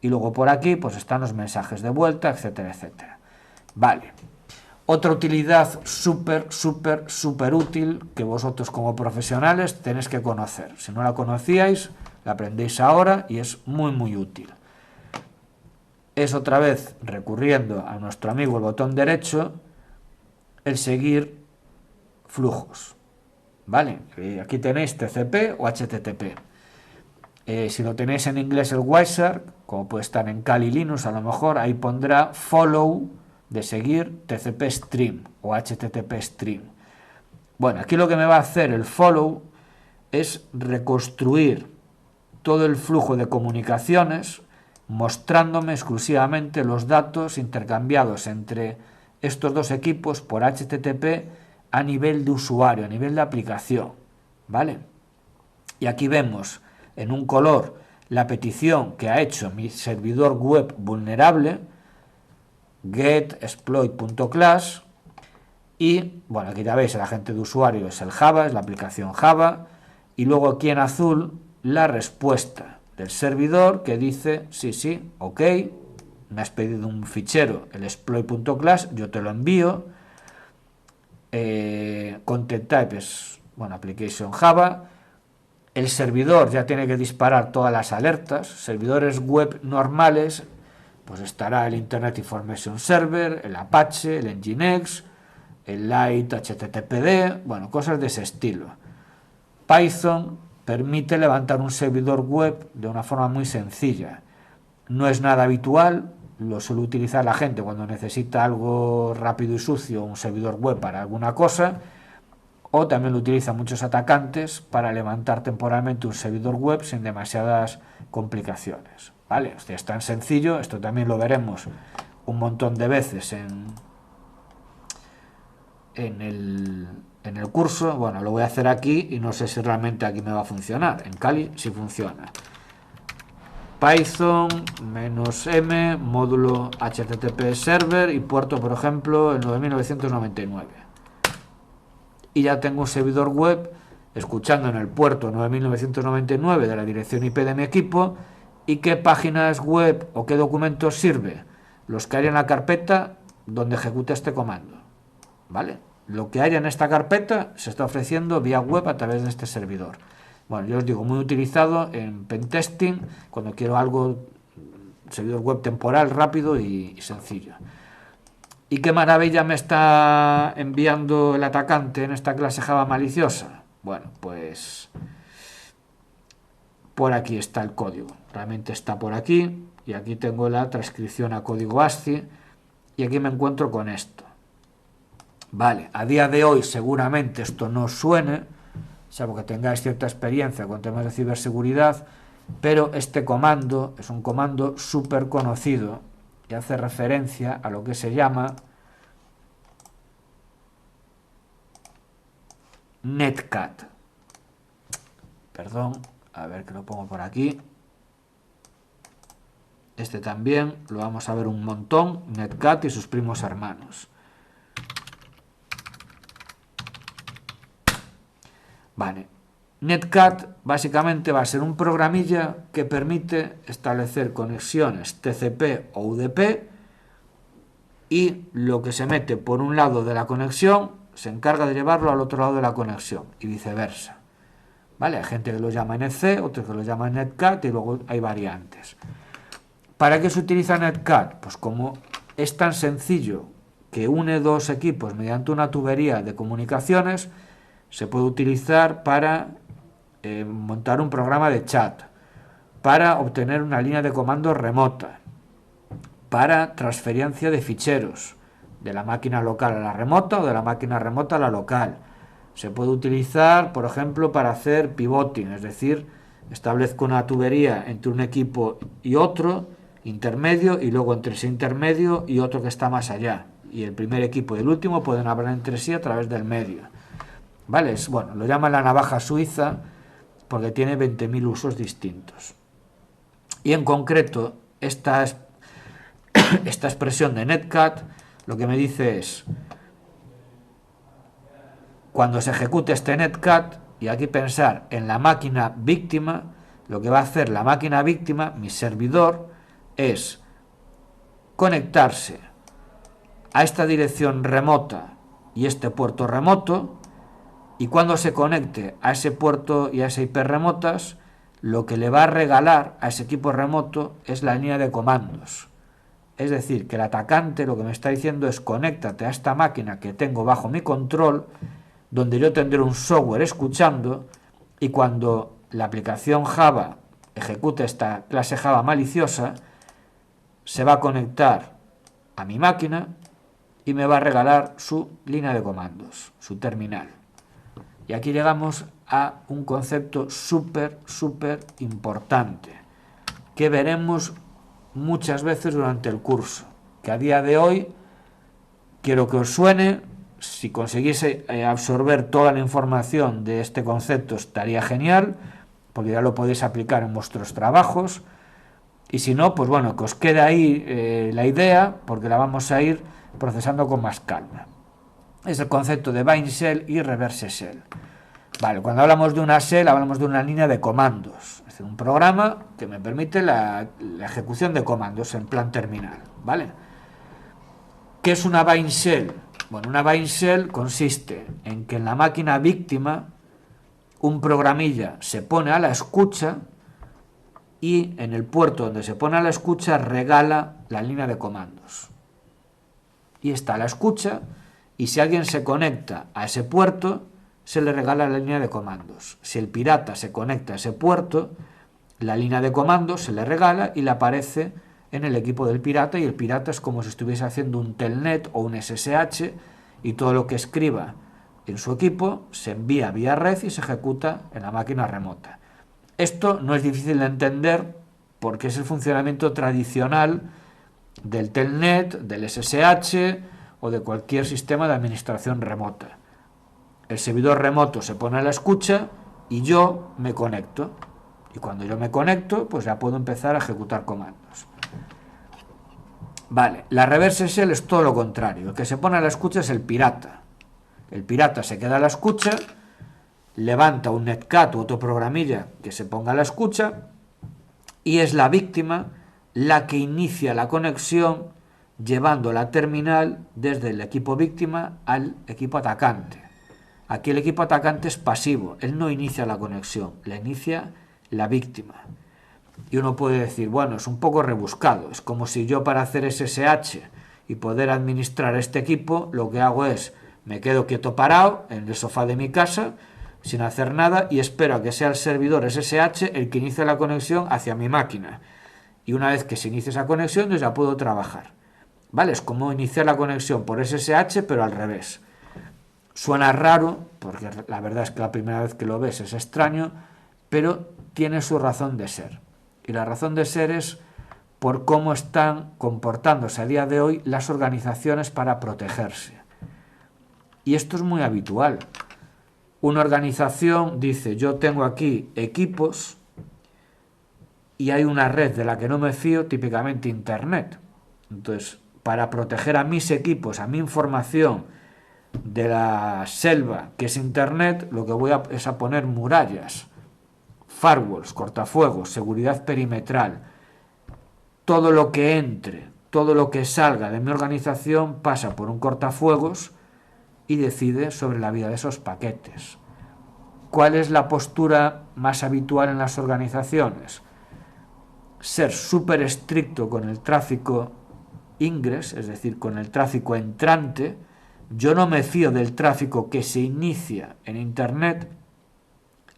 Y luego por aquí pues están los mensajes de vuelta, etcétera, etcétera. Vale. Otra utilidad súper útil que vosotros como profesionales tenéis que conocer. Si no la conocíais, la aprendéis ahora y es muy útil. Es otra vez, recurriendo a nuestro amigo el botón derecho, el seguir flujos. ¿Vale? Aquí tenéis TCP o HTTP. Si lo tenéis en inglés el Wireshark, como puede estar en Kali Linux, a lo mejor ahí pondrá follow, de seguir, TCP stream o HTTP stream. Bueno, aquí lo que me va a hacer el follow es reconstruir todo el flujo de comunicaciones, mostrándome exclusivamente los datos intercambiados entre estos dos equipos por HTTP a nivel de usuario, a nivel de aplicación, ¿vale? Y aquí vemos en un color la petición que ha hecho mi servidor web vulnerable, getExploit.class, y bueno, aquí ya veis el agente de usuario es el Java, es la aplicación Java, y luego aquí en azul la respuesta del servidor que dice sí, ok, me has pedido un fichero, el exploit.class, yo te lo envío. Content type es, bueno, application Java. El servidor ya tiene que disparar todas las alertas. Servidores web normales, pues estará el Internet Information Server, el Apache, el Nginx, el Lite HTTPD, bueno, cosas de ese estilo. Python permite levantar un servidor web de una forma muy sencilla. No es nada habitual, lo suele utilizar la gente cuando necesita algo rápido y sucio, un servidor web para alguna cosa, o también lo utilizan muchos atacantes para levantar temporalmente un servidor web sin demasiadas complicaciones. ¿Vale? Hostia, es tan sencillo, esto también lo veremos un montón de veces en el curso. Bueno, lo voy a hacer aquí y no sé si realmente aquí me va a funcionar. En Kali sí funciona. Python -m, módulo HTTP server y puerto, por ejemplo, el 9999. Y ya tengo un servidor web escuchando en el puerto 9999 de la dirección IP de mi equipo. ¿Y qué páginas web o qué documentos sirve? Los que hay en la carpeta donde ejecute este comando. ¿Vale? lo que haya en esta carpeta se está ofreciendo vía web a través de este servidor. Bueno, yo os digo, muy utilizado en pentesting, cuando quiero algo, servidor web temporal, rápido y sencillo. ¿Y qué maravilla me está enviando el atacante en esta clase Java maliciosa? Bueno, pues por aquí está el código. Realmente está por aquí. Y aquí tengo la transcripción a código ASCII. Y aquí me encuentro con esto. Vale, a día de hoy seguramente esto no suene, salvo que tengáis cierta experiencia con temas de ciberseguridad, pero este comando es un comando súper conocido y hace referencia a lo que se llama netcat. Perdón, a ver que lo pongo por aquí. Este también lo vamos a ver un montón, netcat y sus primos hermanos. Vale, netcat básicamente va a ser un programilla que permite establecer conexiones TCP o UDP y lo que se mete por un lado de la conexión se encarga de llevarlo al otro lado de la conexión y viceversa. ¿Vale? Hay gente que lo llama NC, otros que lo llaman netcat y luego hay variantes. ¿Para qué se utiliza netcat? Pues como es tan sencillo que une dos equipos mediante una tubería de comunicaciones, se puede utilizar para montar un programa de chat, para obtener una línea de comando remota, para transferencia de ficheros de la máquina local a la remota o de la máquina remota a la local. Se puede utilizar, por ejemplo, para hacer pivoting, es decir, establezco una tubería entre un equipo y otro, intermedio, y luego entre ese intermedio y otro que está más allá. Y el primer equipo y el último pueden hablar entre sí a través del medio. ¿Vale? Bueno, lo llaman la navaja suiza porque tiene 20.000 usos distintos. Y en concreto, esta expresión de netcat lo que me dice es, cuando se ejecute este netcat, y aquí pensar en la máquina víctima, lo que va a hacer la máquina víctima, mi servidor, es conectarse a esta dirección remota y este puerto remoto, y cuando se conecte a ese puerto y a esa IP remotas, lo que le va a regalar a ese equipo remoto es la línea de comandos. Es decir, que el atacante lo que me está diciendo es conéctate a esta máquina que tengo bajo mi control, donde yo tendré un software escuchando, y cuando la aplicación Java ejecute esta clase Java maliciosa, se va a conectar a mi máquina y me va a regalar su línea de comandos, su terminal. Y aquí llegamos a un concepto súper importante, que veremos muchas veces durante el curso, que a día de hoy quiero que os suene. Si conseguís absorber toda la información de este concepto estaría genial, porque ya lo podéis aplicar en vuestros trabajos, y si no, pues bueno, que os quede ahí la idea, porque la vamos a ir procesando con más calma. Es el concepto de bind shell y reverse shell. Vale, cuando hablamos de una shell hablamos de una línea de comandos, es decir, un programa que me permite la ejecución de comandos en plan terminal, ¿vale? ¿Qué es una bind shell? Bueno, una bind shell consiste en que en la máquina víctima un programilla se pone a la escucha y en el puerto donde se pone a la escucha regala la línea de comandos. Y está a la escucha, y si alguien se conecta a ese puerto, se le regala la línea de comandos. Si el pirata se conecta a ese puerto, la línea de comandos se le regala y le aparece en el equipo del pirata, y el pirata es como si estuviese haciendo un telnet o un SSH, y todo lo que escriba en su equipo se envía vía red y se ejecuta en la máquina remota. Esto no es difícil de entender porque es el funcionamiento tradicional del telnet, del SSH o de cualquier sistema de administración remota. El servidor remoto se pone a la escucha y yo me conecto. Y cuando yo me conecto, pues ya puedo empezar a ejecutar comandos. Vale, la reverse shell es todo lo contrario. El que se pone a la escucha es el pirata. El pirata se queda a la escucha, levanta un netcat u otro programilla que se ponga a la escucha, y es la víctima la que inicia la conexión llevando la terminal desde el equipo víctima al equipo atacante. Aquí el equipo atacante es pasivo, él no inicia la conexión, la inicia la víctima. Y uno puede decir, bueno, es un poco rebuscado, es como si yo para hacer SSH y poder administrar este equipo, lo que hago es, me quedo quieto parado en el sofá de mi casa, sin hacer nada, y espero a que sea el servidor SSH el que inicie la conexión hacia mi máquina. Y una vez que se inicie esa conexión, yo ya puedo trabajar. ¿Vale? Es como iniciar la conexión por SSH, pero al revés. Suena raro, porque la verdad es que la primera vez que lo ves es extraño, pero tiene su razón de ser. Y la razón de ser es por cómo están comportándose a día de hoy las organizaciones para protegerse. Y esto es muy habitual. Una organización dice, yo tengo aquí equipos y hay una red de la que no me fío, típicamente Internet. Entonces, para proteger a mis equipos, a mi información de la selva que es Internet, lo que voy a es a poner murallas, firewalls, cortafuegos, seguridad perimetral. Todo lo que entre, todo lo que salga de mi organización pasa por un cortafuegos y decide sobre la vida de esos paquetes. ¿Cuál es la postura más habitual en las organizaciones? Ser súper estricto con el tráfico ingress, es decir, con el tráfico entrante. Yo no me fío del tráfico que se inicia en Internet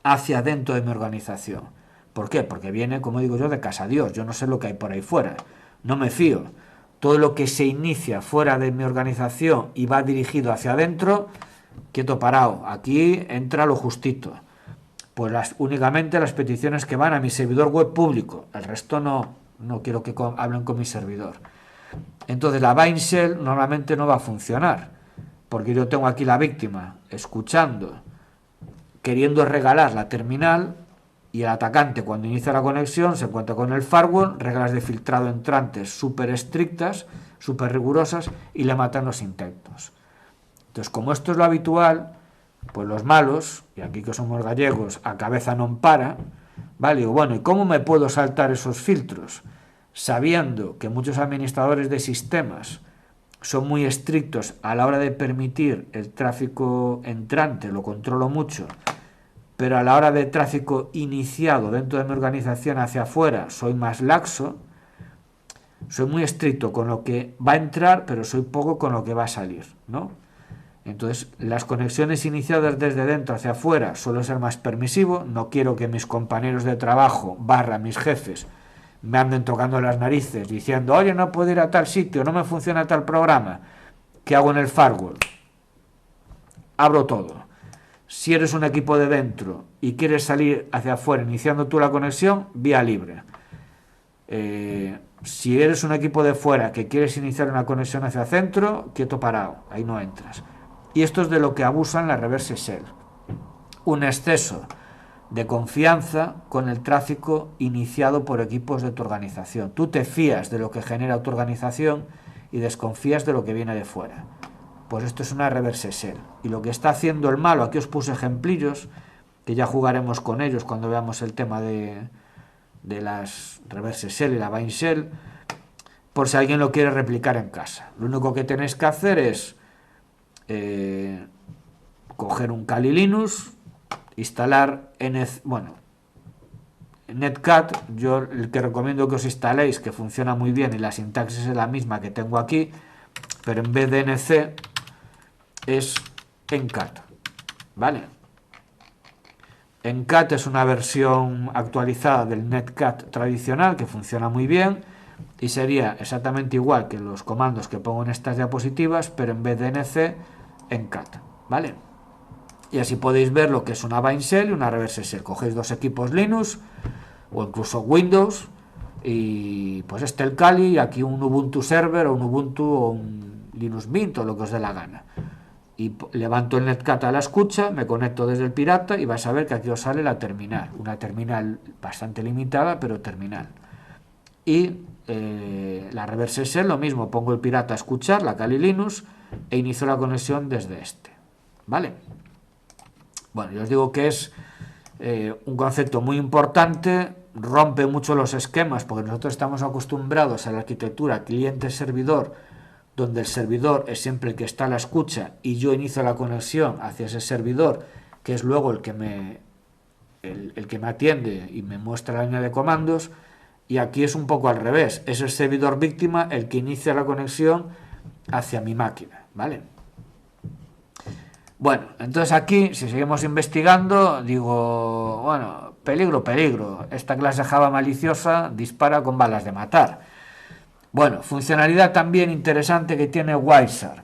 hacia dentro de mi organización. ¿Por qué? Porque viene, como digo yo, de casa Dios. Yo no sé lo que hay por ahí fuera. No me fío. Todo lo que se inicia fuera de mi organización y va dirigido hacia adentro, quieto parado. Aquí entra lo justito. Pues únicamente las peticiones que van a mi servidor web público. El resto no quiero que hablen con mi servidor. Entonces la bind shell normalmente no va a funcionar, porque yo tengo aquí la víctima escuchando, queriendo regalar la terminal, y el atacante cuando inicia la conexión se encuentra con el firewall, reglas de filtrado entrantes súper estrictas, súper rigurosas, y le matan los intentos. Entonces, como esto es lo habitual, pues los malos, y aquí que somos gallegos, a cabeza non para, ¿vale? Digo, bueno, ¿y cómo me puedo saltar esos filtros? Sabiendo que muchos administradores de sistemas son muy estrictos a la hora de permitir el tráfico entrante, lo controlo mucho, pero a la hora de tráfico iniciado dentro de mi organización hacia afuera soy más laxo, soy muy estricto con lo que va a entrar, pero soy poco con lo que va a salir, ¿no? Entonces, las conexiones iniciadas desde dentro hacia afuera suelo ser más permisivo, no quiero que mis compañeros de trabajo, mis jefes, me anden tocando las narices diciendo, oye, no puedo ir a tal sitio, no me funciona tal programa. ¿Qué hago en el firewall? Abro todo. Si eres un equipo de dentro y quieres salir hacia afuera iniciando tú la conexión, vía libre. Si eres un equipo de fuera que quieres iniciar una conexión hacia centro, quieto parado, ahí no entras. Y esto es de lo que abusan las reverse shell. Un exceso de confianza con el tráfico iniciado por equipos de tu organización. Tú te fías de lo que genera tu organización y desconfías de lo que viene de fuera. Pues esto es una reverse shell. Y lo que está haciendo el malo, aquí os puse ejemplillos, que ya jugaremos con ellos cuando veamos el tema de las reverse shell y la bind shell, por si alguien lo quiere replicar en casa. Lo único que tenéis que hacer es coger un Kali Linux, instalar Netcat. Yo el que recomiendo que os instaléis, que funciona muy bien y la sintaxis es la misma que tengo aquí, pero en vez de NC es Encat, ¿vale? Encat es una versión actualizada del Netcat tradicional que funciona muy bien y sería exactamente igual que los comandos que pongo en estas diapositivas, pero en vez de NC, Encat, ¿vale? Y así podéis ver lo que es una bind shell y una reverse shell. Cogéis dos equipos Linux o incluso Windows y pues el Kali y aquí un Ubuntu Server o un Ubuntu o un Linux Mint o lo que os dé la gana. Y levanto el Netcat a la escucha, me conecto desde el pirata y vais a ver que aquí os sale la terminal. Una terminal bastante limitada, pero terminal. Y la reverse shell lo mismo, pongo el pirata a escuchar, la Kali Linux, e inicio la conexión desde ¿vale? Bueno, yo os digo que es un concepto muy importante, rompe mucho los esquemas, porque nosotros estamos acostumbrados a la arquitectura cliente-servidor donde el servidor es siempre el que está a la escucha y yo inicio la conexión hacia ese servidor, que es luego el que me atiende y me muestra la línea de comandos. Y aquí es un poco al revés, es el servidor víctima el que inicia la conexión hacia mi máquina, ¿vale? Bueno, entonces aquí, si seguimos investigando, digo, bueno, peligro, esta clase Java maliciosa dispara con balas de matar. Bueno, funcionalidad también interesante que tiene Wireshark: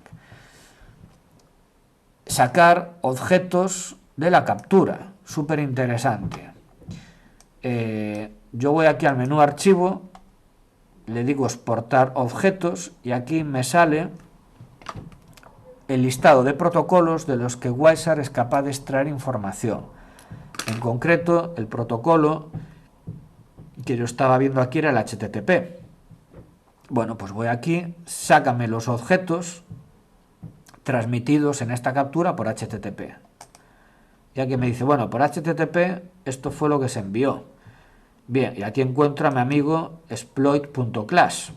sacar objetos de la captura, súper interesante. Yo voy aquí al menú archivo, le digo exportar objetos y aquí me sale el listado de protocolos de los que Wireshark es capaz de extraer información. En concreto, el protocolo que yo estaba viendo aquí era el HTTP. Bueno, pues voy aquí, sácame los objetos transmitidos en esta captura por HTTP. Y aquí me dice, bueno, por HTTP esto fue lo que se envió. Bien, y aquí encuentro a mi amigo exploit.class.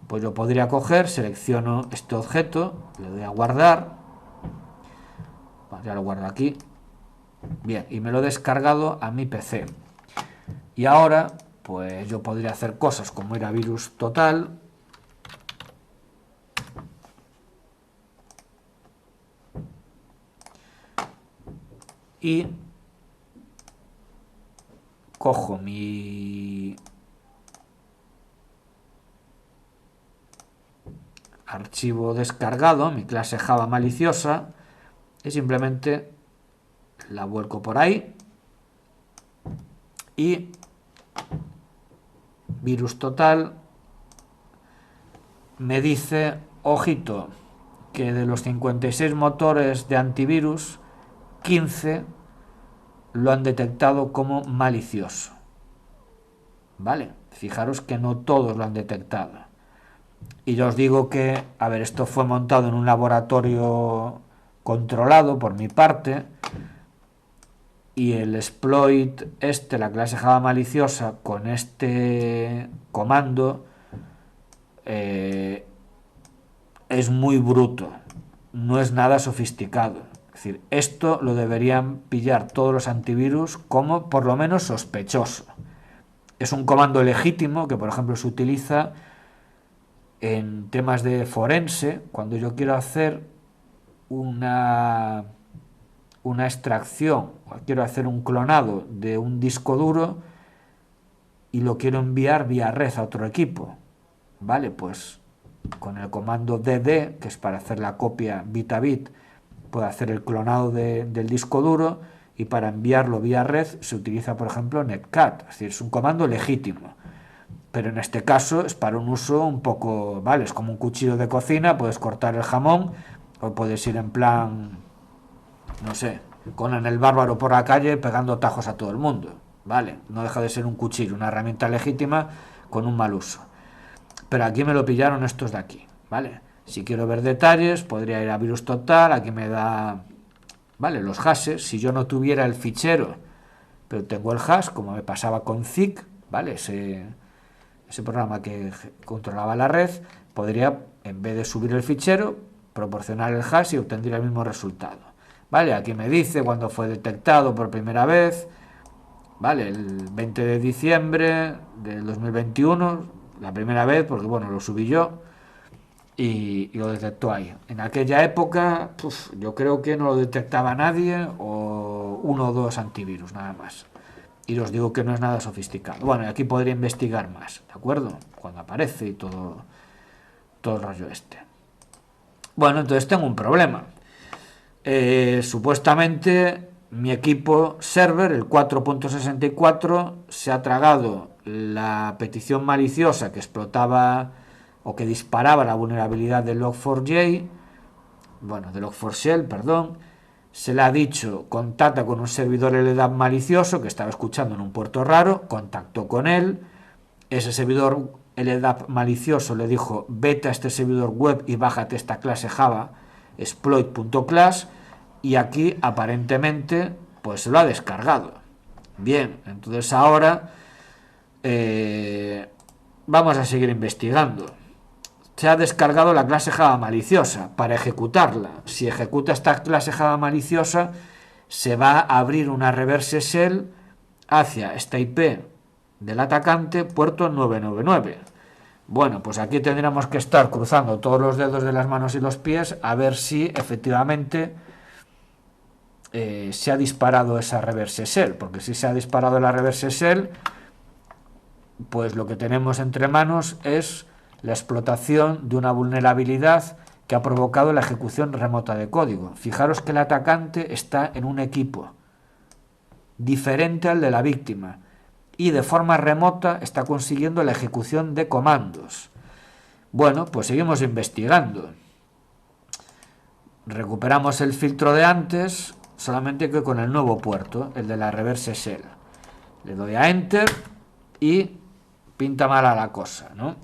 Pues yo podría coger, selecciono este objeto, le doy a guardar, ya lo guardo aquí, bien, y me lo he descargado a mi PC. Y ahora, pues yo podría hacer cosas como ir a virus total, y cojo mi archivo descargado, mi clase Java maliciosa, y simplemente la vuelco por ahí y virus total me dice, ojito, que de los 56 motores de antivirus, 15 lo han detectado como malicioso. ¿Vale? Fijaros que no todos lo han detectado. Y yo os digo que, a ver, esto fue montado en un laboratorio controlado por mi parte, y el exploit la clase Java maliciosa, con este comando, es muy bruto, no es nada sofisticado. Es decir, esto lo deberían pillar todos los antivirus como por lo menos sospechoso. Es un comando legítimo que, por ejemplo, se utiliza en temas de forense, cuando yo quiero hacer una extracción, o quiero hacer un clonado de un disco duro y lo quiero enviar vía red a otro equipo. Vale, pues con el comando dd, que es para hacer la copia bit a bit, puedo hacer el clonado del disco duro, y para enviarlo vía red se utiliza, por ejemplo, netcat. Es decir, es un comando legítimo, pero en este caso es para un uso un poco, vale, es como un cuchillo de cocina, puedes cortar el jamón o puedes ir en plan, no sé, Conan el Bárbaro por la calle pegando tajos a todo el mundo. Vale, no deja de ser un cuchillo, una herramienta legítima con un mal uso. Pero aquí me lo pillaron estos de aquí, ¿vale? Si quiero ver detalles, podría ir a virus total, aquí me da, ¿vale?, los hashes. Si yo no tuviera el fichero, pero tengo el hash, como me pasaba con ZIC, ¿vale?, ese programa que controlaba la red, podría, en vez de subir el fichero, proporcionar el hash y obtendría el mismo resultado. ¿Vale? Aquí me dice cuándo fue detectado por primera vez, ¿vale? El 20 de diciembre del 2021, la primera vez, porque bueno, lo subí yo y lo detectó ahí. En aquella época, yo creo que no lo detectaba nadie, o uno o dos antivirus, nada más. Y os digo que no es nada sofisticado. Bueno, y aquí podría investigar más, ¿de acuerdo? Cuando aparece y todo el rollo este. Bueno, entonces tengo un problema. Supuestamente mi equipo server, el 4.64, se ha tragado la petición maliciosa que explotaba o que disparaba la vulnerabilidad de Log4j, bueno, de Log4Shell, perdón. Se le ha dicho, contacta con un servidor LDAP malicioso que estaba escuchando en un puerto raro, contactó con él, ese servidor LDAP malicioso le dijo, vete a este servidor web y bájate esta clase Java, exploit.class, y aquí aparentemente pues se lo ha descargado. Bien, entonces ahora vamos a seguir investigando. se ha descargado la clase Java maliciosa para ejecutarla. Si ejecuta esta clase Java maliciosa, se va a abrir una reverse shell hacia esta IP del atacante, puerto 999. Bueno, pues aquí tendríamos que estar cruzando todos los dedos de las manos y los pies a ver si efectivamente se ha disparado esa reverse shell, porque si se ha disparado la reverse shell, pues lo que tenemos entre manos es la explotación de una vulnerabilidad que ha provocado la ejecución remota de código. Fijaros que el atacante está en un equipo diferente al de la víctima y de forma remota está consiguiendo la ejecución de comandos. Bueno, pues seguimos investigando. Recuperamos el filtro de antes, solamente que con el nuevo puerto, el de la reverse shell. Le doy a Enter y pinta mala la cosa, ¿no?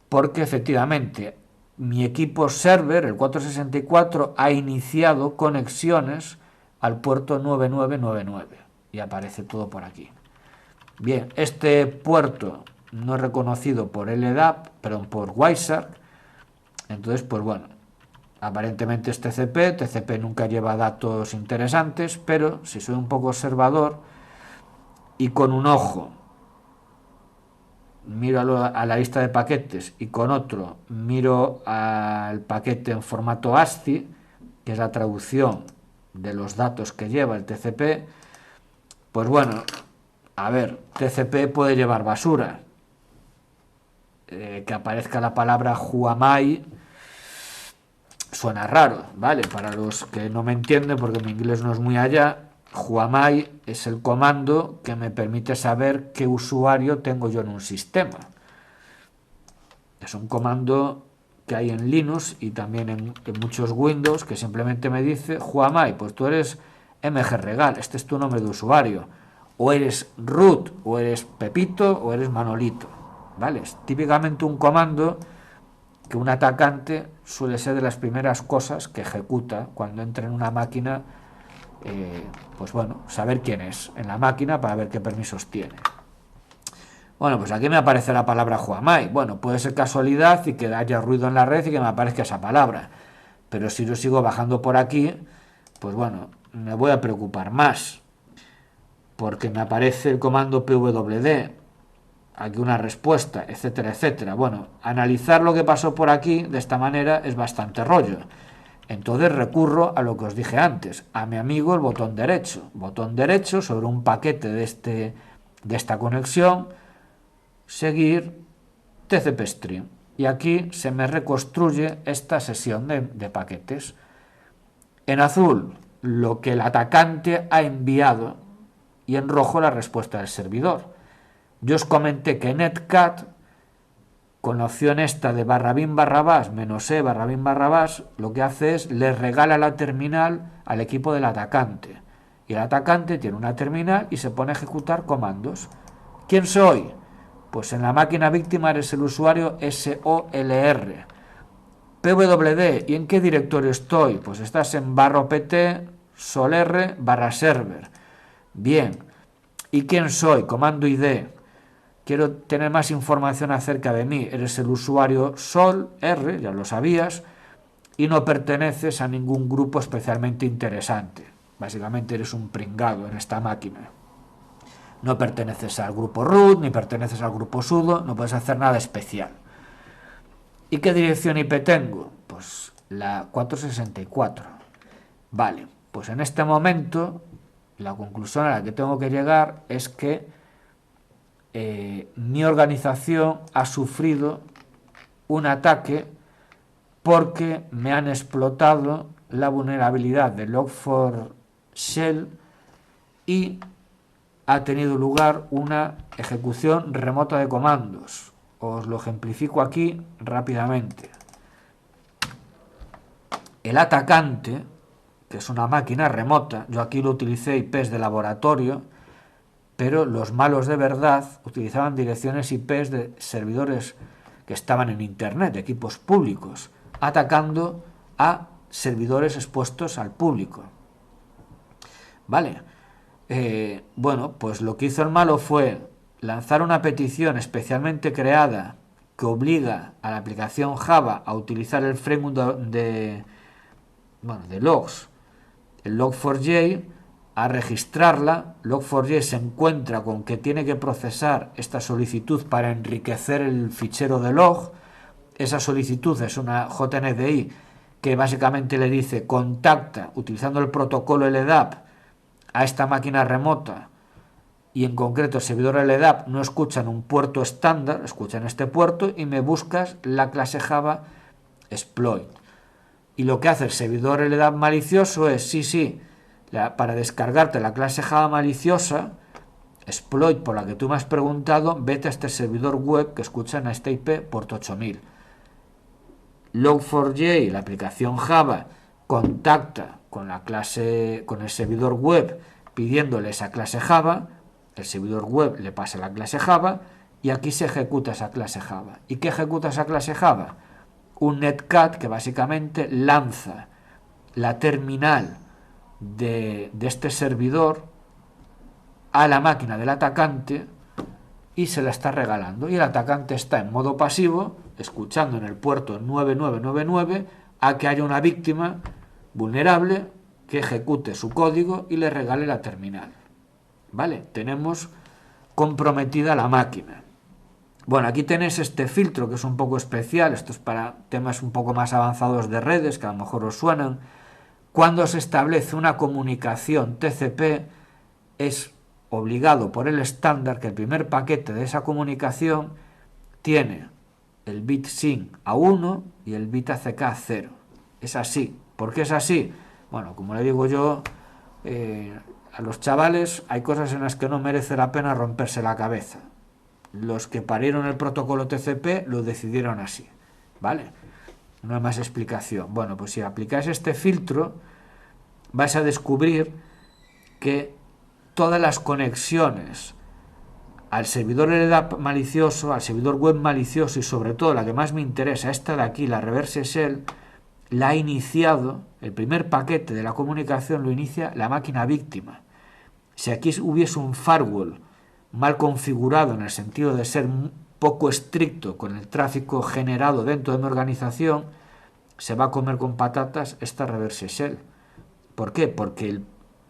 Porque efectivamente mi equipo server, el 464, ha iniciado conexiones al puerto 9999 y aparece todo por aquí. Bien, este puerto no es reconocido por LDAP, perdón, por Wireshark. Entonces, pues bueno, aparentemente es TCP. TCP nunca lleva datos interesantes, pero si soy un poco observador y con un ojo miro a la lista de paquetes y con otro miro al paquete en formato ASCII, que es la traducción de los datos que lleva el TCP, pues bueno, a ver, TCP puede llevar basura. Que aparezca la palabra Huamai suena raro, ¿vale? Para los que no me entienden, porque mi inglés no es muy allá, Huamai es el comando que me permite saber qué usuario tengo yo en un sistema. Es un comando que hay en Linux y también en muchos Windows, que simplemente me dice: Huamai, pues tú eres mgregal, este es tu nombre de usuario, o eres root, o eres Pepito, o eres Manolito, ¿vale? Es típicamente un comando que un atacante suele ser de las primeras cosas que ejecuta cuando entra en una máquina. Pues bueno, saber quién es en la máquina para ver qué permisos tiene. Bueno, pues aquí me aparece la palabra Huamai. Bueno, puede ser casualidad y que haya ruido en la red y que me aparezca esa palabra, pero si yo sigo bajando por aquí, pues bueno, me voy a preocupar más, porque me aparece el comando pwd, aquí una respuesta, etcétera, etcétera. Bueno, analizar lo que pasó por aquí de esta manera es bastante rollo. Entonces recurro a lo que os dije antes, a mi amigo el botón derecho sobre un paquete de esta conexión, seguir TCP Stream. Y aquí se me reconstruye esta sesión de paquetes. En azul, lo que el atacante ha enviado, y en rojo la respuesta del servidor. Yo os comenté que Netcat, con la opción esta de /bin /bash -e /bin /bash, lo que hace es le regala la terminal al equipo del atacante. Y el atacante tiene una terminal y se pone a ejecutar comandos. ¿Quién soy? Pues en la máquina víctima eres el usuario SOLR. PWD, ¿y en qué directorio estoy? Pues estás en /pt solr /server. Bien. ¿Y quién soy? Comando ID. Quiero tener más información acerca de mí. Eres el usuario Sol R, ya lo sabías, y no perteneces a ningún grupo especialmente interesante. Básicamente eres un pringado en esta máquina. No perteneces al grupo root, ni perteneces al grupo sudo, no puedes hacer nada especial. ¿Y qué dirección IP tengo? Pues la 464. Vale, pues en este momento la conclusión a la que tengo que llegar es que mi organización ha sufrido un ataque porque me han explotado la vulnerabilidad de Log4Shell y ha tenido lugar una ejecución remota de comandos. Os lo ejemplifico aquí rápidamente. El atacante, que es una máquina remota, yo aquí lo utilicé IPs de laboratorio, pero los malos de verdad utilizaban direcciones IPs de servidores que estaban en Internet, de equipos públicos, atacando a servidores expuestos al público. Vale. Bueno, pues lo que hizo el malo fue lanzar una petición especialmente creada que obliga a la aplicación Java a utilizar el framework de logs, el log4j, a registrarla. Log4j se encuentra con que tiene que procesar esta solicitud para enriquecer el fichero de log. Esa solicitud es una JNDI que básicamente le dice contacta utilizando el protocolo LDAP a esta máquina remota, y en concreto el servidor LDAP no escucha en un puerto estándar, escucha en este puerto y me buscas la clase Java exploit. Y lo que hace el servidor LDAP malicioso es, para descargarte la clase Java maliciosa, exploit por la que tú me has preguntado, vete a este servidor web que escucha en esta IP puerto 8000. Log4j, la aplicación Java, contacta con el servidor web pidiéndole esa clase Java. El servidor web le pasa la clase Java y aquí se ejecuta esa clase Java. ¿Y qué ejecuta esa clase Java? Un netcat que básicamente lanza la terminal de este servidor a la máquina del atacante y se la está regalando. Y el atacante está en modo pasivo, escuchando en el puerto 9999 a que haya una víctima vulnerable que ejecute su código y le regale la terminal. ¿Vale? Tenemos comprometida la máquina. Bueno, aquí tenéis este filtro que es un poco especial. Esto es para temas un poco más avanzados de redes, que a lo mejor os suenan. Cuando se establece una comunicación TCP, es obligado por el estándar que el primer paquete de esa comunicación tiene el bit SYN a 1 y el bit ACK a 0. Es así. ¿Por qué es así? Bueno, como le digo yo a los chavales, hay cosas en las que no merece la pena romperse la cabeza. Los que parieron el protocolo TCP lo decidieron así, ¿vale? No hay más explicación. Bueno, pues si aplicáis este filtro, vais a descubrir que todas las conexiones al servidor LDAP malicioso, al servidor web malicioso y sobre todo la que más me interesa, esta de aquí, la reverse shell, la ha iniciado, el primer paquete de la comunicación lo inicia la máquina víctima. Si aquí hubiese un firewall mal configurado en el sentido de ser poco estricto con el tráfico generado dentro de mi organización, se va a comer con patatas esta reverse shell. ¿Por qué? Porque el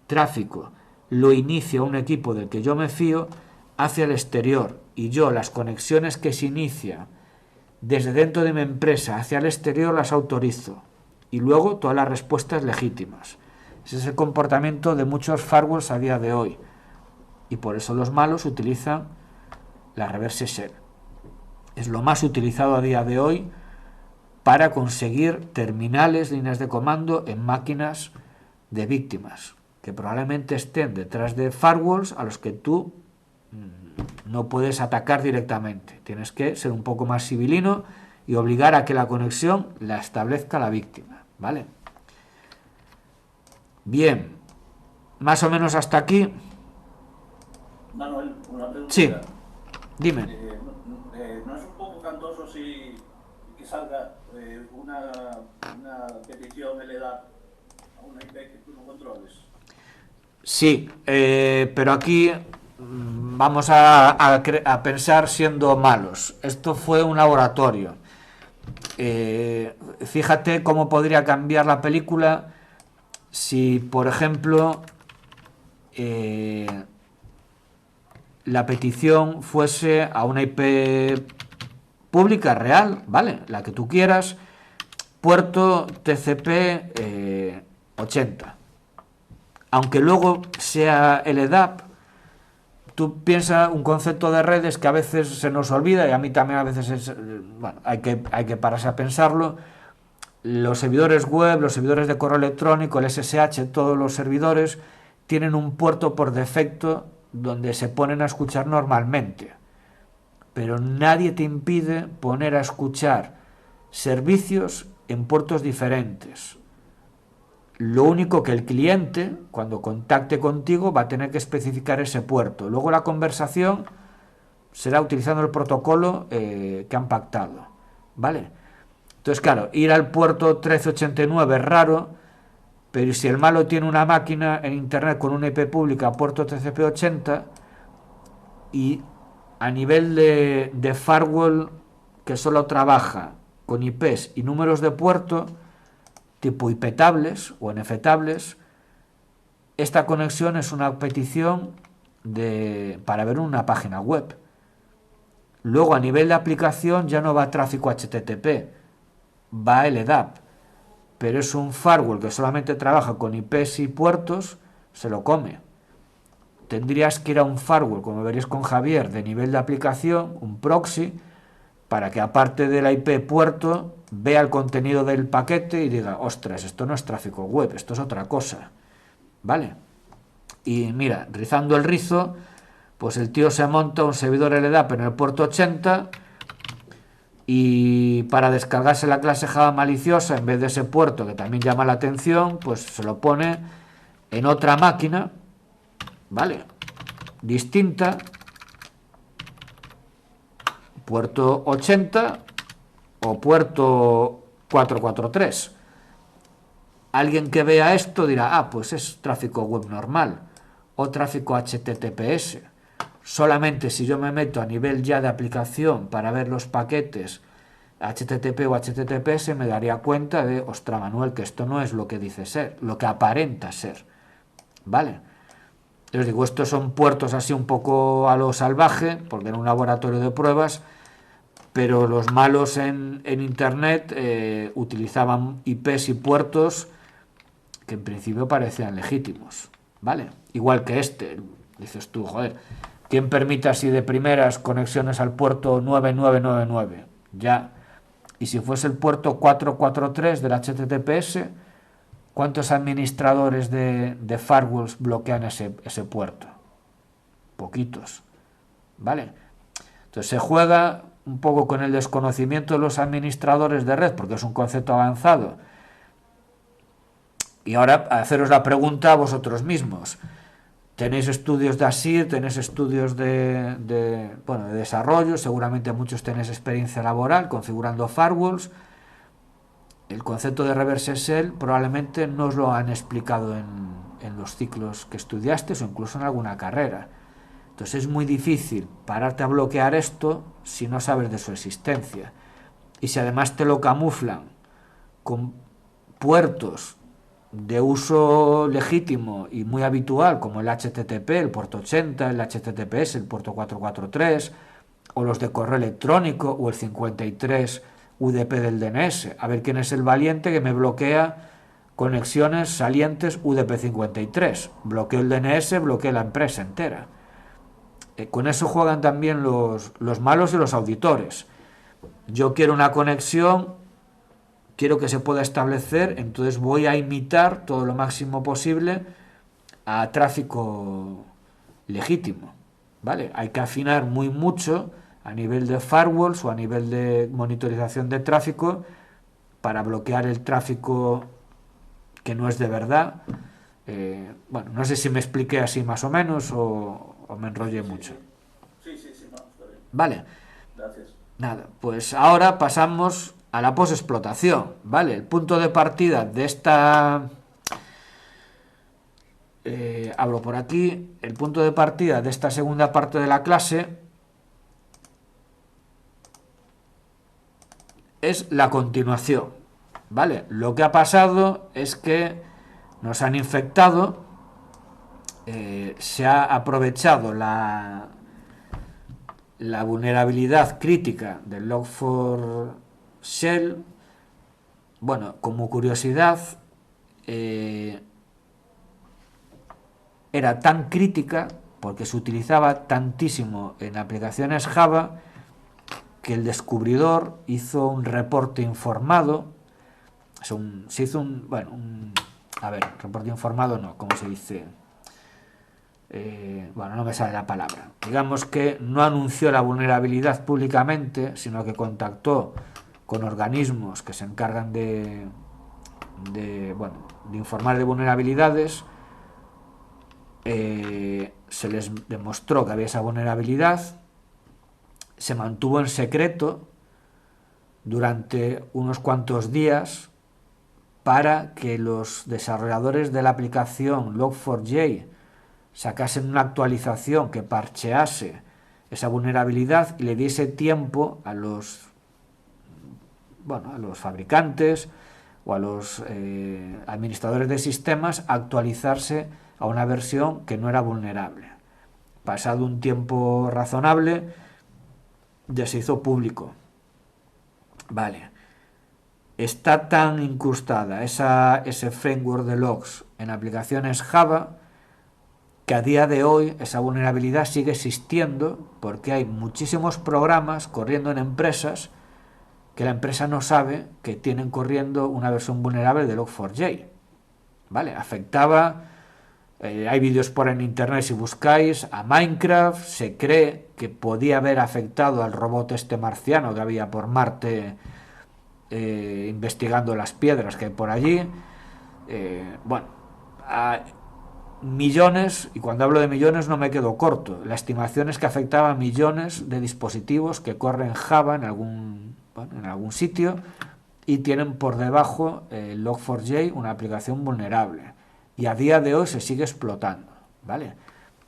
tráfico lo inicia un equipo del que yo me fío hacia el exterior y yo las conexiones que se inicia desde dentro de mi empresa hacia el exterior las autorizo y luego todas las respuestas legítimas. Ese es el comportamiento de muchos firewalls a día de hoy y por eso los malos utilizan la reverse shell. Es lo más utilizado a día de hoy para conseguir terminales, líneas de comando en máquinas de víctimas que probablemente estén detrás de firewalls a los que tú no puedes atacar directamente. Tienes que ser un poco más civilino y obligar a que la conexión la establezca la víctima, ¿vale? Bien, más o menos hasta aquí. Manuel, una pregunta. Sí, dime. ¿No es un poco cantoso si que salga una petición LDAP a una IP que tú no controles? Sí, pero aquí vamos a pensar siendo malos. Esto fue un laboratorio. Fíjate cómo podría cambiar la película si, por ejemplo, la petición fuese a una IP pública real, ¿vale? La que tú quieras, puerto TCP 80. Aunque luego sea LDAP, tú piensas un concepto de redes que a veces se nos olvida y a mí también a veces hay que pararse a pensarlo. Los servidores web, los servidores de correo electrónico, el SSH, todos los servidores tienen un puerto por defecto donde se ponen a escuchar normalmente. Pero nadie te impide poner a escuchar servicios en puertos diferentes. Lo único que el cliente, cuando contacte contigo, va a tener que especificar ese puerto. Luego la conversación será utilizando el protocolo que han pactado, ¿vale? Entonces, claro, ir al puerto 1389 es raro, pero si el malo tiene una máquina en internet con una IP pública, puerto TCP80, y a nivel de firewall que solo trabaja con IPs y números de puerto tipo IP-tables o NF-tables, esta conexión es una petición para ver una página web. Luego, a nivel de aplicación, ya no va tráfico HTTP, va LDAP, pero es un firewall que solamente trabaja con IPs y puertos, se lo come. Tendrías que ir a un firewall, como veréis con Javier, de nivel de aplicación, un proxy, para que aparte de la IP puerto, vea el contenido del paquete y diga, ostras, esto no es tráfico web, esto es otra cosa. ¿Vale? Y mira, rizando el rizo, pues el tío se monta un servidor LDAP en el puerto 80 y para descargarse la clase Java maliciosa, en vez de ese puerto que también llama la atención, pues se lo pone en otra máquina, ¿vale? Distinta, puerto 80 o puerto 443. Alguien que vea esto dirá, ah, pues es tráfico web normal o tráfico HTTPS. Solamente si yo me meto a nivel ya de aplicación para ver los paquetes HTTP o HTTPS me daría cuenta de, ostras, Manuel, que esto no es lo que dice ser, lo que aparenta ser. ¿Vale? Os digo, estos son puertos así un poco a lo salvaje, porque en un laboratorio de pruebas, pero los malos en Internet utilizaban IPs y puertos que en principio parecían legítimos, ¿vale? Igual que este, dices tú, joder, ¿quién permite así de primeras conexiones al puerto 9999? Ya, y si fuese el puerto 443 del HTTPS, ¿cuántos administradores de firewalls bloquean ese puerto? Poquitos, ¿vale? Entonces se juega un poco con el desconocimiento de los administradores de red, porque es un concepto avanzado. Y ahora haceros la pregunta a vosotros mismos. Tenéis estudios de ASIR, tenéis estudios de desarrollo, seguramente muchos tenéis experiencia laboral configurando firewalls. El concepto de reverse shell probablemente no os lo han explicado en los ciclos que estudiasteis o incluso en alguna carrera. Entonces es muy difícil pararte a bloquear esto si no sabes de su existencia. Y si además te lo camuflan con puertos de uso legítimo y muy habitual como el HTTP, el puerto 80, el HTTPS, el puerto 443, o los de correo electrónico o el 53 UDP del DNS, a ver quién es el valiente que me bloquea conexiones salientes UDP 53, bloqueo el DNS, bloqueo la empresa entera. Con eso juegan también los malos y los auditores. Yo quiero una conexión, quiero que se pueda establecer, entonces voy a imitar todo lo máximo posible a tráfico legítimo, ¿vale? Hay que afinar muy mucho a nivel de firewalls o a nivel de monitorización de tráfico para bloquear el tráfico que no es de verdad. No sé si me expliqué así más o menos o me enrollé mucho. Sí, no, está bien. Vale. Gracias. Nada, pues ahora pasamos a la posexplotación, ¿vale? El punto de partida de esta... hablo por aquí. El punto de partida de esta segunda parte de la clase es la continuación, ¿vale? Lo que ha pasado es que nos han infectado, se ha aprovechado la vulnerabilidad crítica del Log4Shell. Bueno, como curiosidad, era tan crítica porque se utilizaba tantísimo en aplicaciones Java que el descubridor hizo un reporte informado. Se hizo reporte informado no, ¿cómo se dice? No me sale la palabra. Digamos que no anunció la vulnerabilidad públicamente, sino que contactó con organismos que se encargan de informar de vulnerabilidades. Se les demostró que había esa vulnerabilidad, se mantuvo en secreto durante unos cuantos días para que los desarrolladores de la aplicación Log4j sacasen una actualización que parchease esa vulnerabilidad y le diese tiempo a los bueno, a los fabricantes o a los administradores de sistemas a actualizarse a una versión que no era vulnerable. Pasado un tiempo razonable, ya se hizo público. Vale. Está tan incrustada ese framework de logs en aplicaciones Java que a día de hoy esa vulnerabilidad sigue existiendo porque hay muchísimos programas corriendo en empresas que la empresa no sabe que tienen corriendo una versión vulnerable de Log4j. ¿Vale? Afectaba, hay vídeos por en internet si buscáis, a Minecraft. Se cree que podía haber afectado al robot este marciano que había por Marte, investigando las piedras que hay por allí. Bueno, a millones, y cuando hablo de millones no me quedo corto. La estimación es que afectaba a millones de dispositivos que corren Java en algún sitio y tienen por debajo Log4j, una aplicación vulnerable. Y a día de hoy se sigue explotando, ¿vale?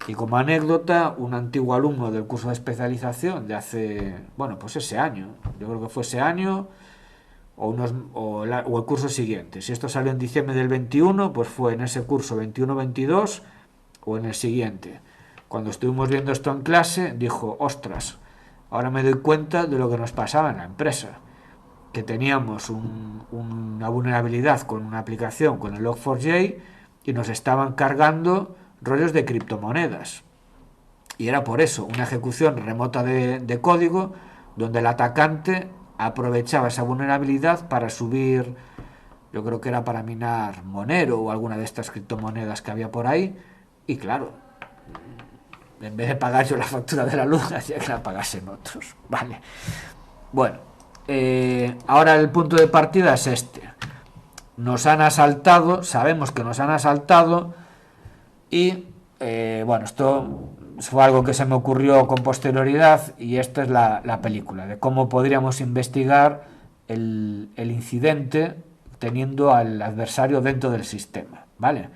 Y como anécdota, un antiguo alumno del curso de especialización de hace, bueno, pues ese año, yo creo que fue ese año, o el curso siguiente. Si esto salió en diciembre del 21, pues fue en ese curso 21-22 o en el siguiente. Cuando estuvimos viendo esto en clase, dijo, ostras, ahora me doy cuenta de lo que nos pasaba en la empresa. Que teníamos una vulnerabilidad con una aplicación, con el Log4j, y nos estaban cargando rollos de criptomonedas. Y era por eso, una ejecución remota de código donde el atacante aprovechaba esa vulnerabilidad para subir, yo creo que era para minar Monero o alguna de estas criptomonedas que había por ahí, y claro, en vez de pagar yo la factura de la luz, hacía que la pagasen otros. Vale. Bueno, ahora el punto de partida es este. Nos han asaltado, sabemos que nos han asaltado, y bueno, esto fue algo que se me ocurrió con posterioridad, y esta es la película de cómo podríamos investigar el incidente teniendo al adversario dentro del sistema, ¿vale?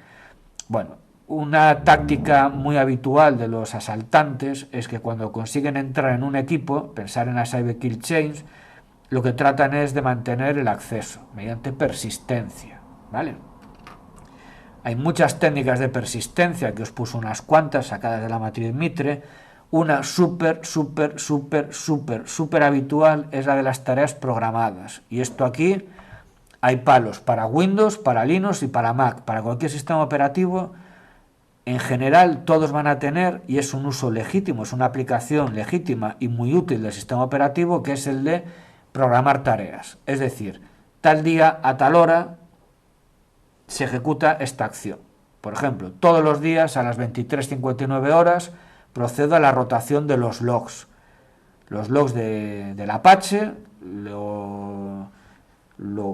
Bueno, una táctica muy habitual de los asaltantes es que cuando consiguen entrar en un equipo, pensar en la Cyber Kill Chains, lo que tratan es de mantener el acceso mediante persistencia, ¿vale? Hay muchas técnicas de persistencia, que os puse unas cuantas sacadas de la matriz Mitre. Una súper habitual es la de las tareas programadas. Y esto aquí hay palos para Windows, para Linux y para Mac. Para cualquier sistema operativo, en general todos van a tener, y es un uso legítimo, es una aplicación legítima y muy útil del sistema operativo, que es el de programar tareas. Es decir, tal día a tal hora se ejecuta esta acción. Por ejemplo, todos los días a las 23:59 horas procedo a la rotación de los logs. Los logs del Apache lo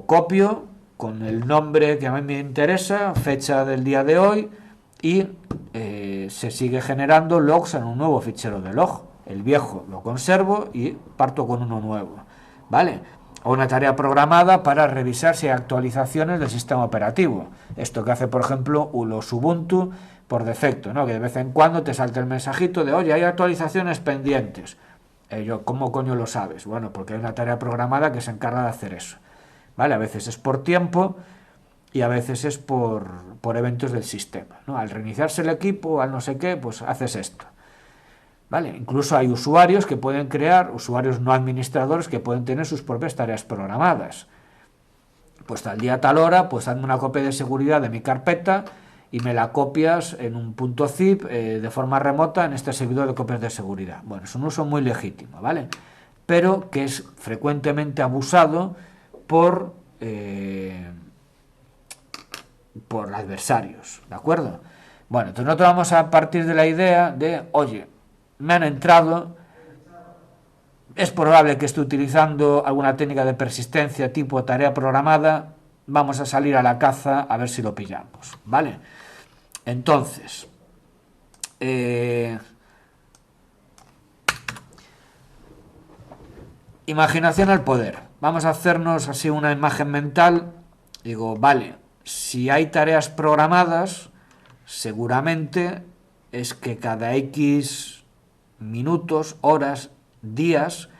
copio con el nombre que a mí me interesa, fecha del día de hoy, y se sigue generando logs en un nuevo fichero de log. El viejo lo conservo y parto con uno nuevo, ¿vale? O una tarea programada para revisar si hay actualizaciones del sistema operativo. Esto que hace, por ejemplo, los Ubuntu por defecto, ¿no? Que de vez en cuando te salta el mensajito de, oye, hay actualizaciones pendientes. ¿Cómo coño lo sabes? Bueno, porque hay una tarea programada que se encarga de hacer eso, ¿vale? A veces es por tiempo y a veces es por eventos del sistema, ¿no? Al reiniciarse el equipo, al no sé qué, pues haces esto. ¿Vale? Incluso hay usuarios que pueden crear, usuarios no administradores, que pueden tener sus propias tareas programadas. Pues tal día, tal hora, pues hazme una copia de seguridad de mi carpeta y me la copias en un .zip de forma remota en este servidor de copias de seguridad. Bueno, es un uso muy legítimo, ¿vale? Pero que es frecuentemente abusado por adversarios, ¿de acuerdo? Bueno, entonces nosotros vamos a partir de la idea de, oye, me han entrado, es probable que esté utilizando alguna técnica de persistencia tipo tarea programada, vamos a salir a la caza a ver si lo pillamos, ¿vale? Entonces, imaginación al poder. Vamos a hacernos así una imagen mental. Digo, vale, si hay tareas programadas, seguramente es que cada X minutos, horas, días,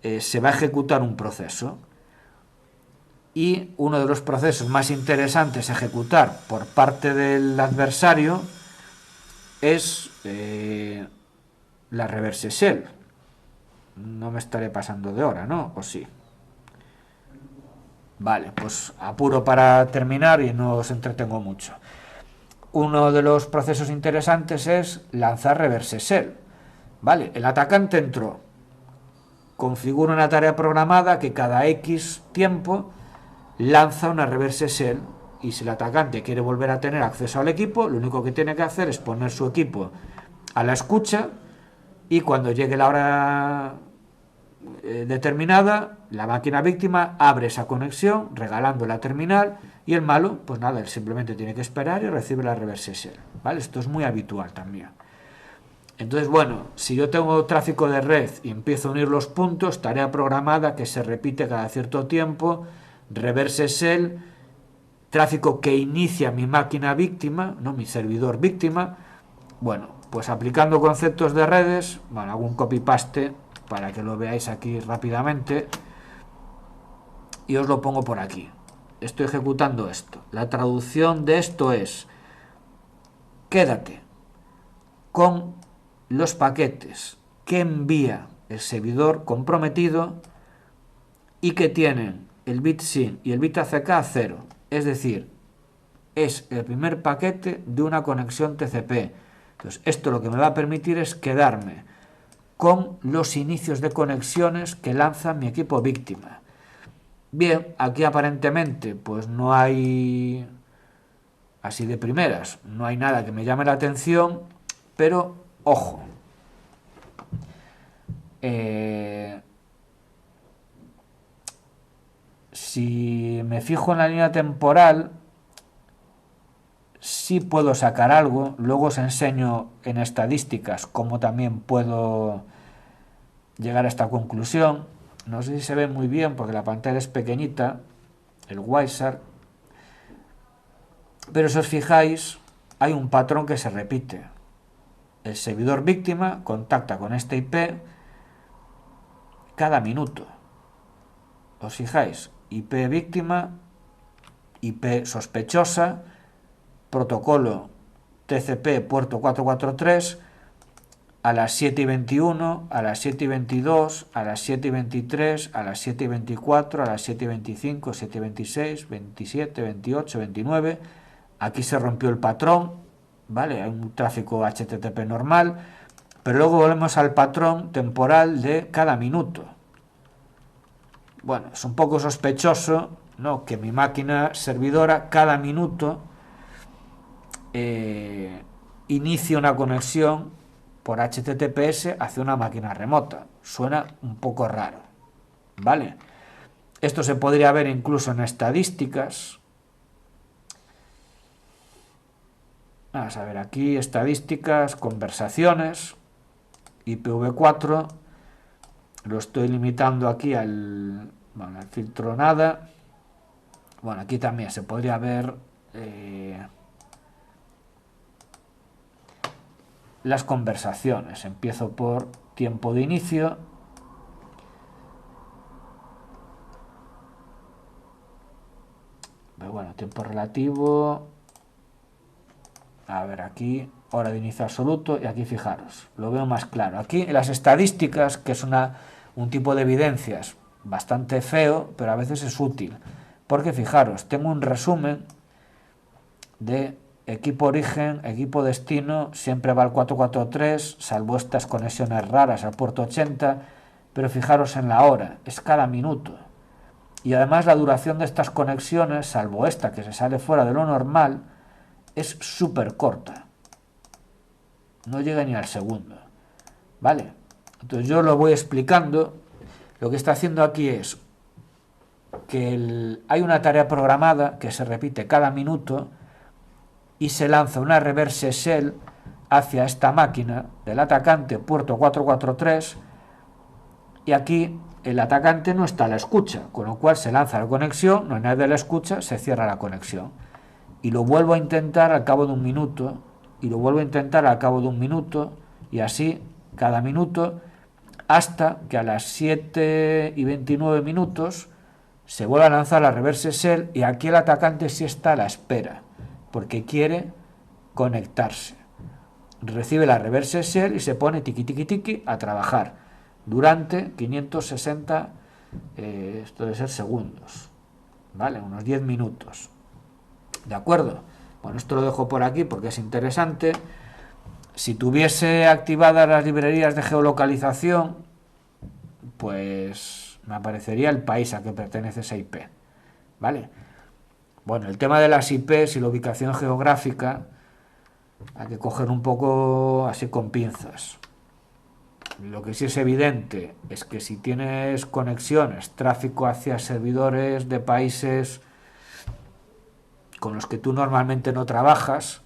se va a ejecutar un proceso. y uno de los procesos más interesantes a ejecutar por parte del adversario es la reverse shell. No me estaré pasando de hora, ¿no? ¿O sí? Vale, pues apuro para terminar y no os entretengo mucho. Uno de los procesos interesantes es lanzar reverse shell. Vale, el atacante entró, configura una tarea programada que cada X tiempo lanza una reverse shell, y si el atacante quiere volver a tener acceso al equipo, lo único que tiene que hacer es poner su equipo a la escucha, y cuando llegue la hora determinada, la máquina víctima abre esa conexión regalando la terminal, y el malo, pues nada, él simplemente tiene que esperar y recibe la reverse shell. ¿Vale? Esto es muy habitual también. Entonces, bueno, si yo tengo tráfico de red y empiezo a unir los puntos, tarea programada que se repite cada cierto tiempo, reverse shell, tráfico que inicia mi máquina víctima, no mi servidor víctima. Bueno, pues aplicando conceptos de redes, bueno, hago un copy-paste para que lo veáis aquí rápidamente y os lo pongo por aquí. Estoy ejecutando esto. La traducción de esto es: quédate con los paquetes que envía el servidor comprometido y que tienen el bit SYN y el bit ACK a 0. Es decir, es el primer paquete de una conexión TCP. Entonces, esto lo que me va a permitir es quedarme con los inicios de conexiones que lanza mi equipo víctima. Bien, aquí aparentemente pues no hay, así de primeras, no hay nada que me llame la atención, pero ojo, si me fijo en la línea temporal, sí puedo sacar algo. Luego os enseño en estadísticas cómo también puedo llegar a esta conclusión. No sé si se ve muy bien porque la pantalla es pequeñita, el Wireshark, pero si os fijáis hay un patrón que se repite. El servidor víctima contacta con esta IP cada minuto. ¿Os fijáis? IP víctima, IP sospechosa, protocolo TCP puerto 443 a las 7:21, a las 7:22, a las 7:23, a las 7:24, a las 7:25, 7:26, 27, 28, 29. Aquí se rompió el patrón, ¿vale? Hay un tráfico HTTP normal, pero luego volvemos al patrón temporal de cada minuto. Bueno, es un poco sospechoso, ¿no?, que mi máquina servidora cada minuto inicie una conexión por HTTPS hacia una máquina remota. Suena un poco raro, ¿vale? Esto se podría ver incluso en estadísticas. Vamos a ver aquí, estadísticas, conversaciones, IPv4, lo estoy limitando aquí al filtro nada. Bueno, aquí también se podría ver las conversaciones. Empiezo por tiempo de inicio. Pero bueno, tiempo relativo. A ver, aquí, hora de inicio absoluto, y aquí fijaros, lo veo más claro. Aquí en las estadísticas, que es un tipo de evidencias bastante feo, pero a veces es útil. Porque fijaros, tengo un resumen de equipo origen, equipo destino, siempre va al 443, salvo estas conexiones raras al puerto 80, pero fijaros en la hora, es cada minuto. Y además la duración de estas conexiones, salvo esta que se sale fuera de lo normal, es súper corta. No llega ni al segundo. ¿Vale? Entonces yo lo voy explicando. Lo que está haciendo aquí es que hay una tarea programada que se repite cada minuto y se lanza una reverse shell hacia esta máquina del atacante puerto 443, y aquí el atacante no está a la escucha, con lo cual se lanza la conexión, no hay nadie a la escucha, se cierra la conexión. Y lo vuelvo a intentar al cabo de un minuto, y lo vuelvo a intentar al cabo de un minuto, y así cada minuto, hasta que a las 7:29 minutos se vuelve a lanzar la reverse shell y aquí el atacante sí está a la espera, porque quiere conectarse. Recibe la reverse shell y se pone tiki tiki tiki a trabajar durante 560 esto debe ser segundos, vale, unos 10 minutos, de acuerdo. Bueno, esto lo dejo por aquí porque es interesante. Si tuviese activadas las librerías de geolocalización, pues me aparecería el país a que pertenece esa IP, vale. Bueno, el tema de las IPs y la ubicación geográfica hay que coger un poco así con pinzas. Lo que sí es evidente es que si tienes conexiones, tráfico hacia servidores de países con los que tú normalmente no trabajas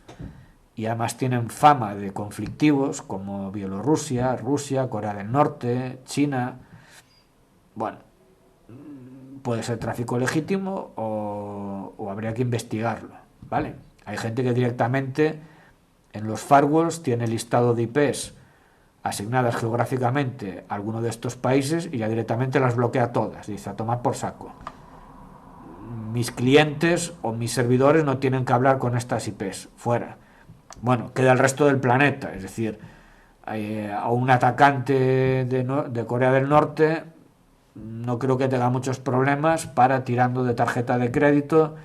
y además tienen fama de conflictivos como Bielorrusia, Rusia, Corea del Norte, China, bueno, puede ser tráfico legítimo o habría que investigarlo, ¿vale? Hay gente que directamente en los firewalls tiene listado de IPs asignadas geográficamente a alguno de estos países y ya directamente las bloquea todas, dice a tomar por saco. Mis clientes o mis servidores no tienen que hablar con estas IPs, fuera. Bueno, queda el resto del planeta, es decir, a un atacante de Corea del Norte no creo que tenga muchos problemas para, tirando de tarjeta de crédito,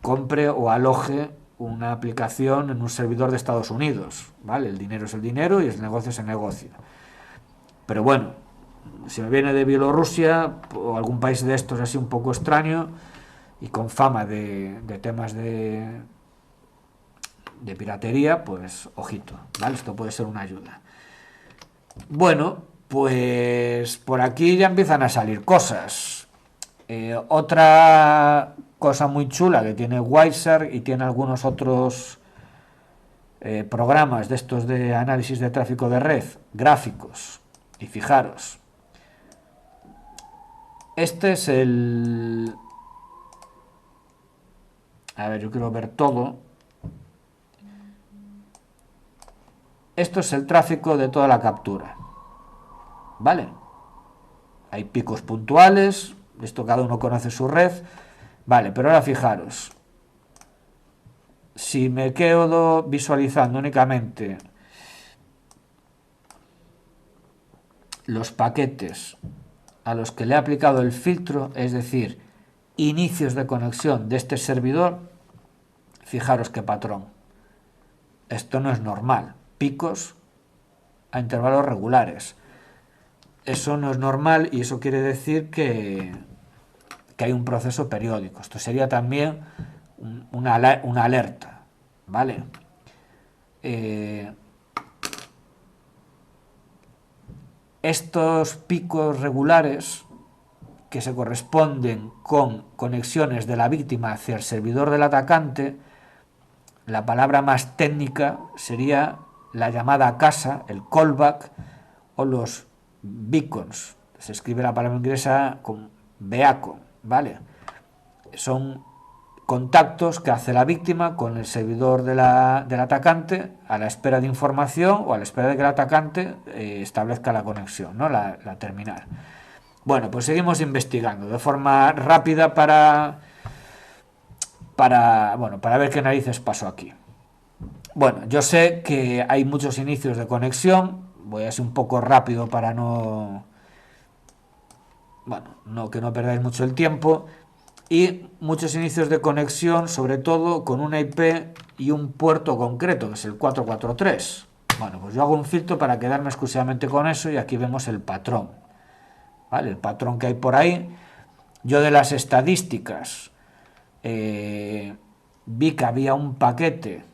compre o aloje una aplicación en un servidor de Estados Unidos, ¿vale? El dinero es el dinero y el negocio es el negocio. Pero bueno, si me viene de Bielorrusia o algún país de estos así un poco extraño y con fama de temas de piratería, pues ojito, ¿vale? Esto puede ser una ayuda. Bueno, pues por aquí ya empiezan a salir cosas. Otra cosa muy chula que tiene Wiser y tiene algunos otros programas de estos de análisis de tráfico de red, gráficos. Y fijaros, este es el... A ver, yo quiero ver todo. Esto es el tráfico de toda la captura, ¿vale? Hay picos puntuales, esto cada uno conoce su red, vale, pero ahora fijaros, si me quedo visualizando únicamente los paquetes a los que le he aplicado el filtro, es decir, inicios de conexión de este servidor, fijaros qué patrón. Esto no es normal, picos a intervalos regulares. Eso no es normal y eso quiere decir que hay un proceso periódico. Esto sería también una alerta, ¿vale? Estos picos regulares que se corresponden con conexiones de la víctima hacia el servidor del atacante, la palabra más técnica sería la llamada a casa, el callback o los beacons. Se escribe la palabra inglesa con beacon, ¿vale? Son contactos que hace la víctima con el servidor del atacante a la espera de información o a la espera de que el atacante establezca la conexión, ¿no? la terminal. Bueno, pues seguimos investigando de forma rápida para ver qué narices pasó aquí. Bueno, yo sé que hay muchos inicios de conexión, voy a ser un poco rápido para que no perdáis mucho el tiempo, y muchos inicios de conexión, sobre todo con una IP y un puerto concreto, que es el 443. Bueno, pues yo hago un filtro para quedarme exclusivamente con eso y aquí vemos el patrón, ¿vale? El patrón que hay por ahí. Yo de las estadísticas vi que había un paquete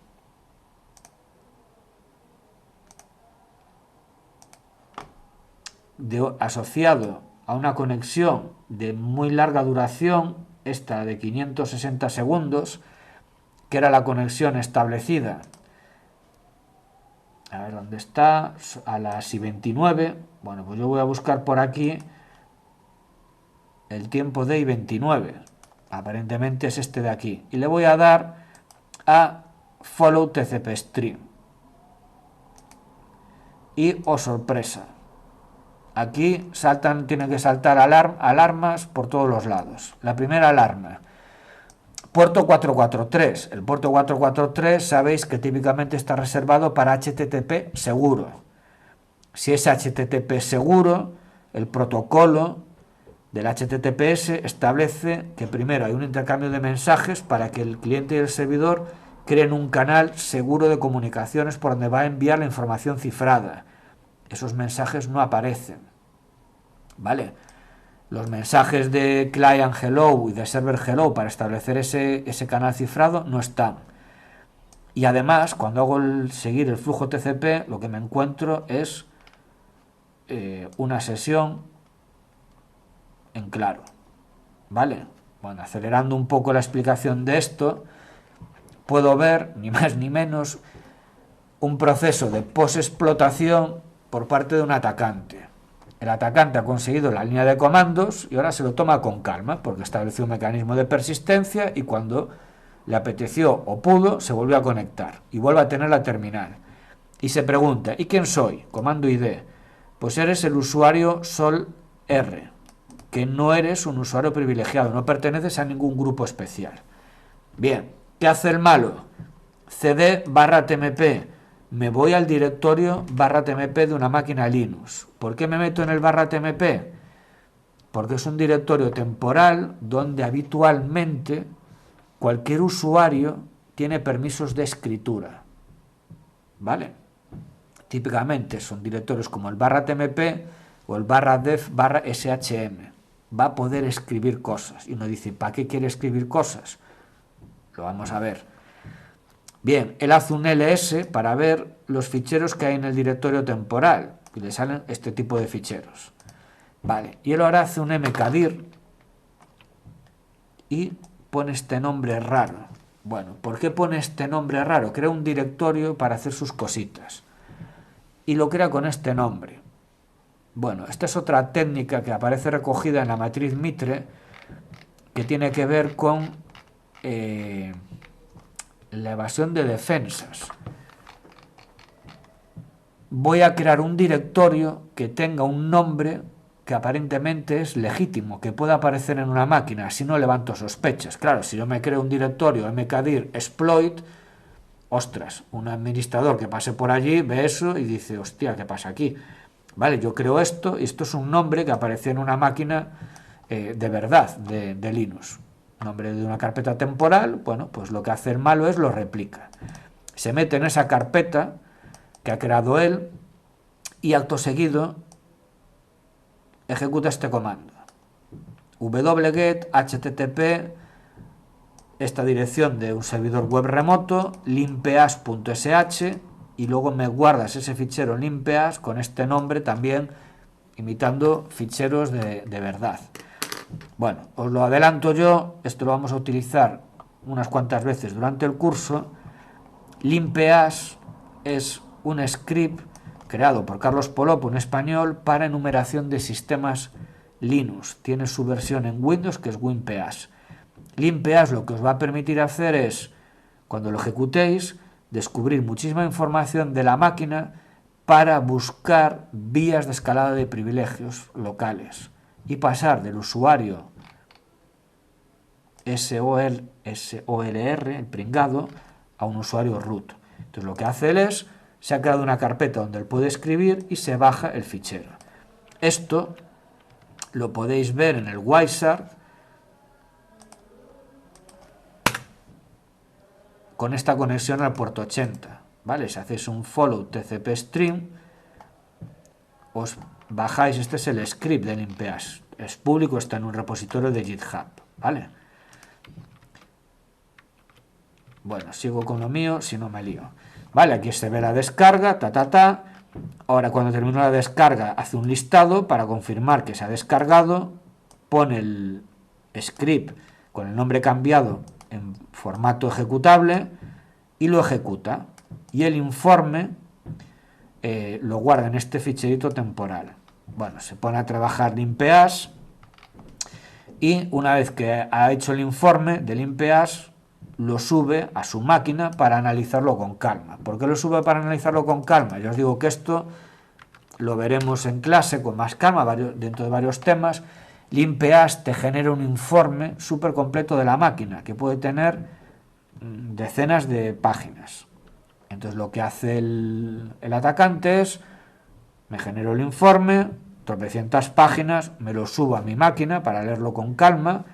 asociado a una conexión de muy larga duración, esta de 560 segundos, que era la conexión establecida, a ver dónde está, a las I29. Bueno, pues yo voy a buscar por aquí el tiempo de I29, aparentemente es este de aquí, y le voy a dar a Follow TCP Stream y, oh sorpresa, Aquí tienen que saltar alarmas por todos los lados. La primera alarma, puerto 443. El puerto 443 sabéis que típicamente está reservado para HTTP seguro. Si es HTTP seguro, el protocolo del HTTPS establece que primero hay un intercambio de mensajes para que el cliente y el servidor creen un canal seguro de comunicaciones por donde va a enviar la información cifrada. Esos mensajes no aparecen, ¿vale? Los mensajes de client hello y de server hello para establecer ese canal cifrado no están. Y además, cuando hago seguir el flujo TCP, lo que me encuentro es una sesión en claro, ¿vale? Bueno, acelerando un poco la explicación de esto, puedo ver, ni más ni menos, un proceso de post-explotación por parte de un atacante. El atacante ha conseguido la línea de comandos y ahora se lo toma con calma porque estableció un mecanismo de persistencia y cuando le apeteció o pudo se volvió a conectar y vuelve a tener la terminal. Y se pregunta, ¿y quién soy? Comando ID. Pues eres el usuario Sol R, que no eres un usuario privilegiado, no perteneces a ningún grupo especial. Bien, ¿qué hace el malo? cd/tmp. Me voy al directorio /tmp de una máquina Linux. ¿Por qué me meto en el /tmp? Porque es un directorio temporal donde habitualmente cualquier usuario tiene permisos de escritura, ¿vale? Típicamente son directorios como el /tmp o el /dev/shm. Va a poder escribir cosas. Y uno dice, ¿para qué quiere escribir cosas? Lo vamos a ver. Bien, él hace un ls para ver los ficheros que hay en el directorio temporal y le salen este tipo de ficheros. Vale, y él ahora hace un mkdir y pone este nombre raro. Bueno, ¿por qué pone este nombre raro? Crea un directorio para hacer sus cositas y lo crea con este nombre. Bueno, esta es otra técnica que aparece recogida en la matriz Mitre que tiene que ver con la evasión de defensas. Voy a crear un directorio que tenga un nombre que aparentemente es legítimo, que pueda aparecer en una máquina, así no levanto sospechas. Claro, si yo me creo un directorio mkdir exploit, ostras, un administrador que pase por allí ve eso y dice, hostia, ¿qué pasa aquí? Vale, yo creo esto y esto es un nombre que aparece en una máquina de verdad, de Linux. Nombre de una carpeta temporal, bueno, pues lo que hace el malo es lo replica. Se mete en esa carpeta que ha creado él y acto seguido ejecuta este comando. wget http, esta dirección de un servidor web remoto, limpeas.sh y luego me guardas ese fichero limpeas con este nombre también imitando ficheros de verdad. Bueno, os lo adelanto yo, esto lo vamos a utilizar unas cuantas veces durante el curso. Limpeas es un script creado por Carlos Polop, un español, para enumeración de sistemas Linux. Tiene su versión en Windows, que es WinPeas. Limpeas lo que os va a permitir hacer es, cuando lo ejecutéis, descubrir muchísima información de la máquina para buscar vías de escalada de privilegios locales y pasar del usuario SOLR, el pringado, a un usuario root. Entonces lo que hace él es, se ha creado una carpeta donde él puede escribir y se baja el fichero. Esto lo podéis ver en el Wizard con esta conexión al puerto 80, ¿vale? Si hacéis un follow TCP stream, os bajáis, este es el script de limpeas, es público, está en un repositorio de GitHub, ¿vale? Bueno, sigo con lo mío, si no me lío. Vale, aquí se ve la descarga, Ahora cuando termino la descarga hace un listado para confirmar que se ha descargado, pone el script con el nombre cambiado en formato ejecutable y lo ejecuta. Y el informe lo guarda en este ficherito temporal. Bueno, se pone a trabajar limpeas y una vez que ha hecho el informe de limpeas, lo sube a su máquina para analizarlo con calma. ¿Por qué lo sube para analizarlo con calma? Yo os digo que esto lo veremos en clase con más calma, dentro de varios temas. LimpEAS te genera un informe súper completo de la máquina, que puede tener decenas de páginas. Entonces lo que hace el atacante es, me genero el informe, tropecientas páginas, me lo subo a mi máquina para leerlo con calma,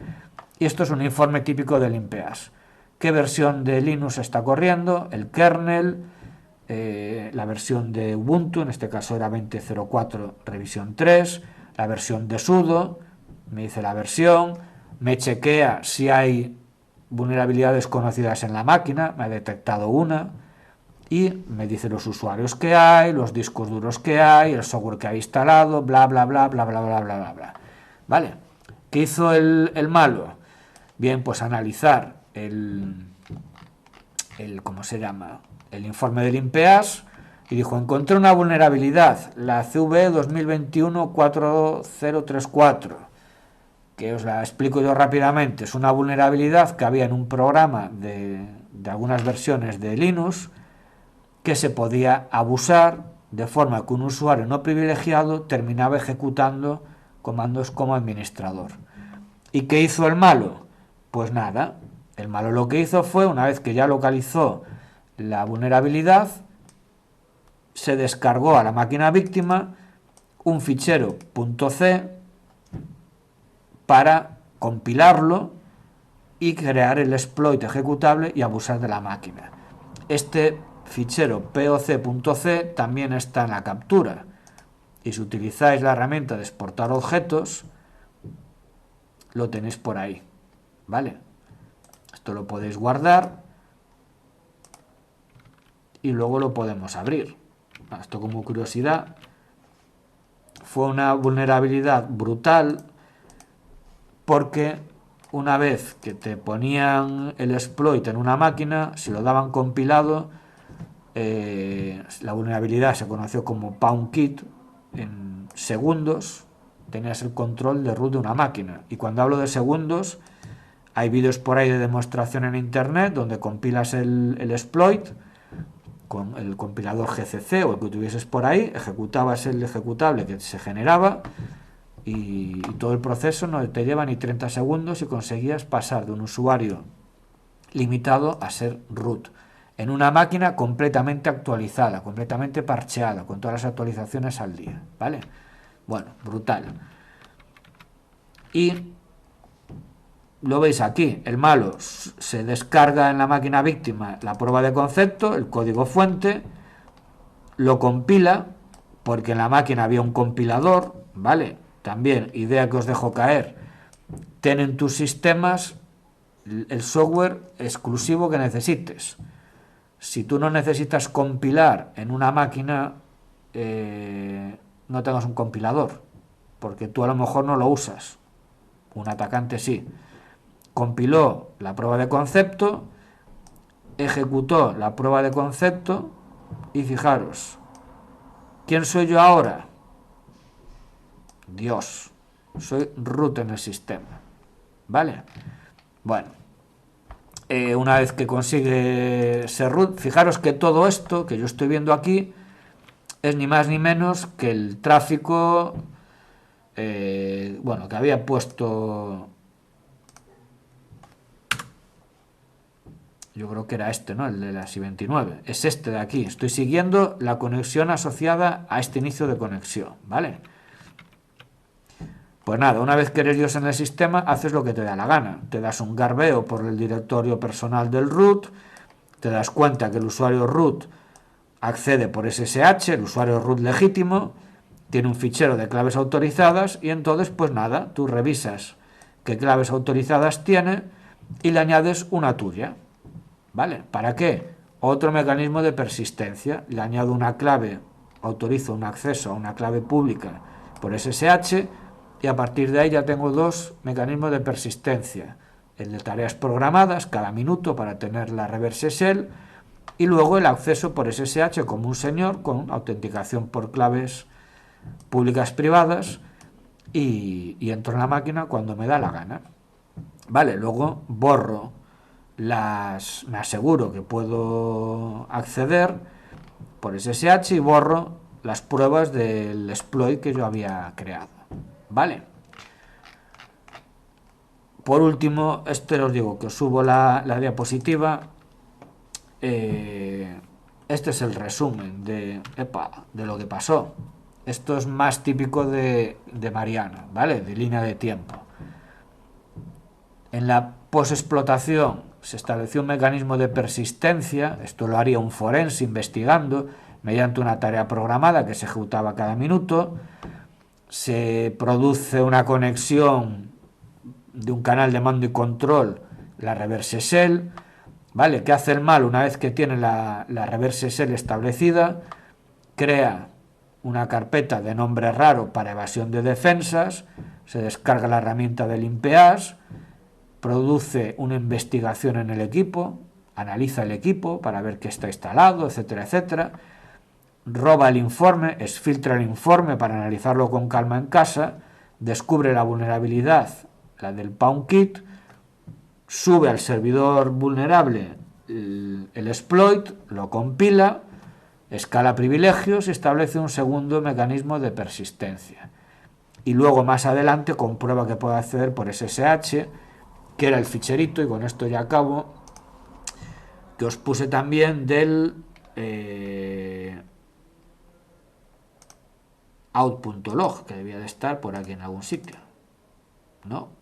y esto es un informe típico de LimpEAS. ¿Qué versión de Linux está corriendo? El kernel, la versión de Ubuntu, en este caso era 20.04 revisión 3, la versión de sudo, me dice la versión, me chequea si hay vulnerabilidades conocidas en la máquina, me ha detectado una, y me dice los usuarios que hay, los discos duros que hay, el software que ha instalado, bla bla bla bla bla bla bla bla bla. ¿Vale? ¿Qué hizo el malo? Bien, pues analizar ¿cómo se llama? El informe del LimpEAS y dijo, encontré una vulnerabilidad, la CV 2021-4034, que os la explico yo rápidamente. Es una vulnerabilidad que había en un programa de algunas versiones de Linux, que se podía abusar de forma que un usuario no privilegiado terminaba ejecutando comandos como administrador. ¿Y qué hizo el malo? Pues nada, el malo lo que hizo fue, una vez que ya localizó la vulnerabilidad, se descargó a la máquina víctima un fichero .c para compilarlo y crear el exploit ejecutable y abusar de la máquina. Este fichero poc.c también está en la captura, y si utilizáis la herramienta de exportar objetos, lo tenéis por ahí, ¿vale? Esto lo podéis guardar y luego lo podemos abrir. Esto como curiosidad, fue una vulnerabilidad brutal, porque una vez que te ponían el exploit en una máquina, si lo daban compilado, la vulnerabilidad se conoció como PwnKit. En segundos tenías el control de root de una máquina, y cuando hablo de segundos, hay vídeos por ahí de demostración en internet donde compilas el exploit con el compilador GCC o el que tuvieses por ahí, ejecutabas el ejecutable que se generaba, y todo el proceso no te lleva ni 30 segundos y conseguías pasar de un usuario limitado a ser root en una máquina completamente actualizada, completamente parcheada, con todas las actualizaciones al día, ¿vale? Bueno, brutal. Y lo veis aquí, el malo se descarga en la máquina víctima la prueba de concepto, el código fuente, lo compila, porque en la máquina había un compilador, ¿vale? También, idea que os dejo caer, ten en tus sistemas el software exclusivo que necesites. Si tú no necesitas compilar en una máquina, no tengas un compilador, porque tú a lo mejor no lo usas, un atacante sí. Compiló la prueba de concepto, ejecutó la prueba de concepto, y fijaros, ¿quién soy yo ahora? Dios, soy root en el sistema, ¿vale? Bueno, una vez que consigue ser root, fijaros que todo esto que yo estoy viendo aquí es ni más ni menos que el tráfico, bueno, que había puesto, yo creo que era este, ¿no? El de las I29, es este de aquí. Estoy siguiendo la conexión asociada a este inicio de conexión, ¿vale? Pues nada, una vez que eres Dios en el sistema, haces lo que te da la gana. Te das un garbeo por el directorio personal del root, te das cuenta que el usuario root accede por SSH, el usuario root legítimo, tiene un fichero de claves autorizadas, y entonces, pues nada, tú revisas qué claves autorizadas tiene y le añades una tuya, ¿vale? ¿Para qué? Otro mecanismo de persistencia. Le añado una clave, autorizo un acceso a una clave pública por SSH, y a partir de ahí ya tengo dos mecanismos de persistencia: el de tareas programadas cada minuto para tener la reverse shell, y luego el acceso por SSH como un señor con autenticación por claves públicas privadas, y entro en la máquina cuando me da la gana, vale. Luego borro me aseguro que puedo acceder por SSH, y borro las pruebas del exploit que yo había creado, ¿vale? Por último, os digo que os subo la diapositiva. Este es el resumen de lo que pasó. Esto es más típico de Mariano, ¿vale? De línea de tiempo. En la posexplotación se estableció un mecanismo de persistencia. Esto lo haría un forense investigando mediante una tarea programada que se ejecutaba cada minuto. Se produce una conexión de un canal de mando y control, la reverse shell, ¿vale? ¿Qué hace el mal una vez que tiene la reverse shell establecida? Crea una carpeta de nombre raro para evasión de defensas, se descarga la herramienta del limpeas, produce una investigación en el equipo, analiza el equipo para ver qué está instalado, etcétera, etcétera, roba el informe, exfiltra el informe para analizarlo con calma en casa, descubre la vulnerabilidad, la del PwnKit, sube al servidor vulnerable el exploit, lo compila, escala privilegios y establece un segundo mecanismo de persistencia. Y luego más adelante comprueba que puede acceder por SSH, que era el ficherito, y con esto ya acabo, que os puse también del out.log, que debía de estar por aquí en algún sitio, ¿no?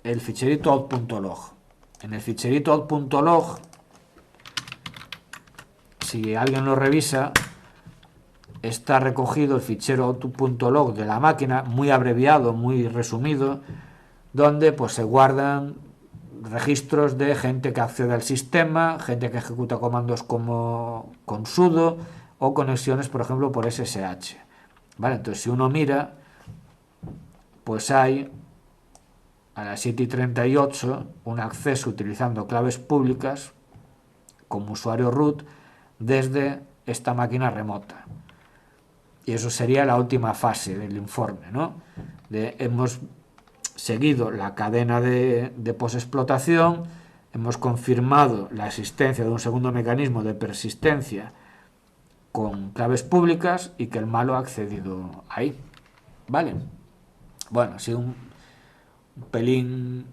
El ficherito out.log. En el ficherito out.log, si alguien lo revisa, está recogido el fichero out.log de la máquina, muy abreviado, muy resumido, donde pues se guardan registros de gente que accede al sistema, gente que ejecuta comandos como con sudo o conexiones, por ejemplo, por SSH. ¿Vale? Entonces, si uno mira, pues hay a las 7:38 un acceso utilizando claves públicas como usuario root desde esta máquina remota. Y eso sería la última fase del informe, ¿no? Hemos seguido la cadena de posexplotación, hemos confirmado la existencia de un segundo mecanismo de persistencia con claves públicas y que el malo ha accedido ahí. ¿Vale? Bueno, ha sido un pelín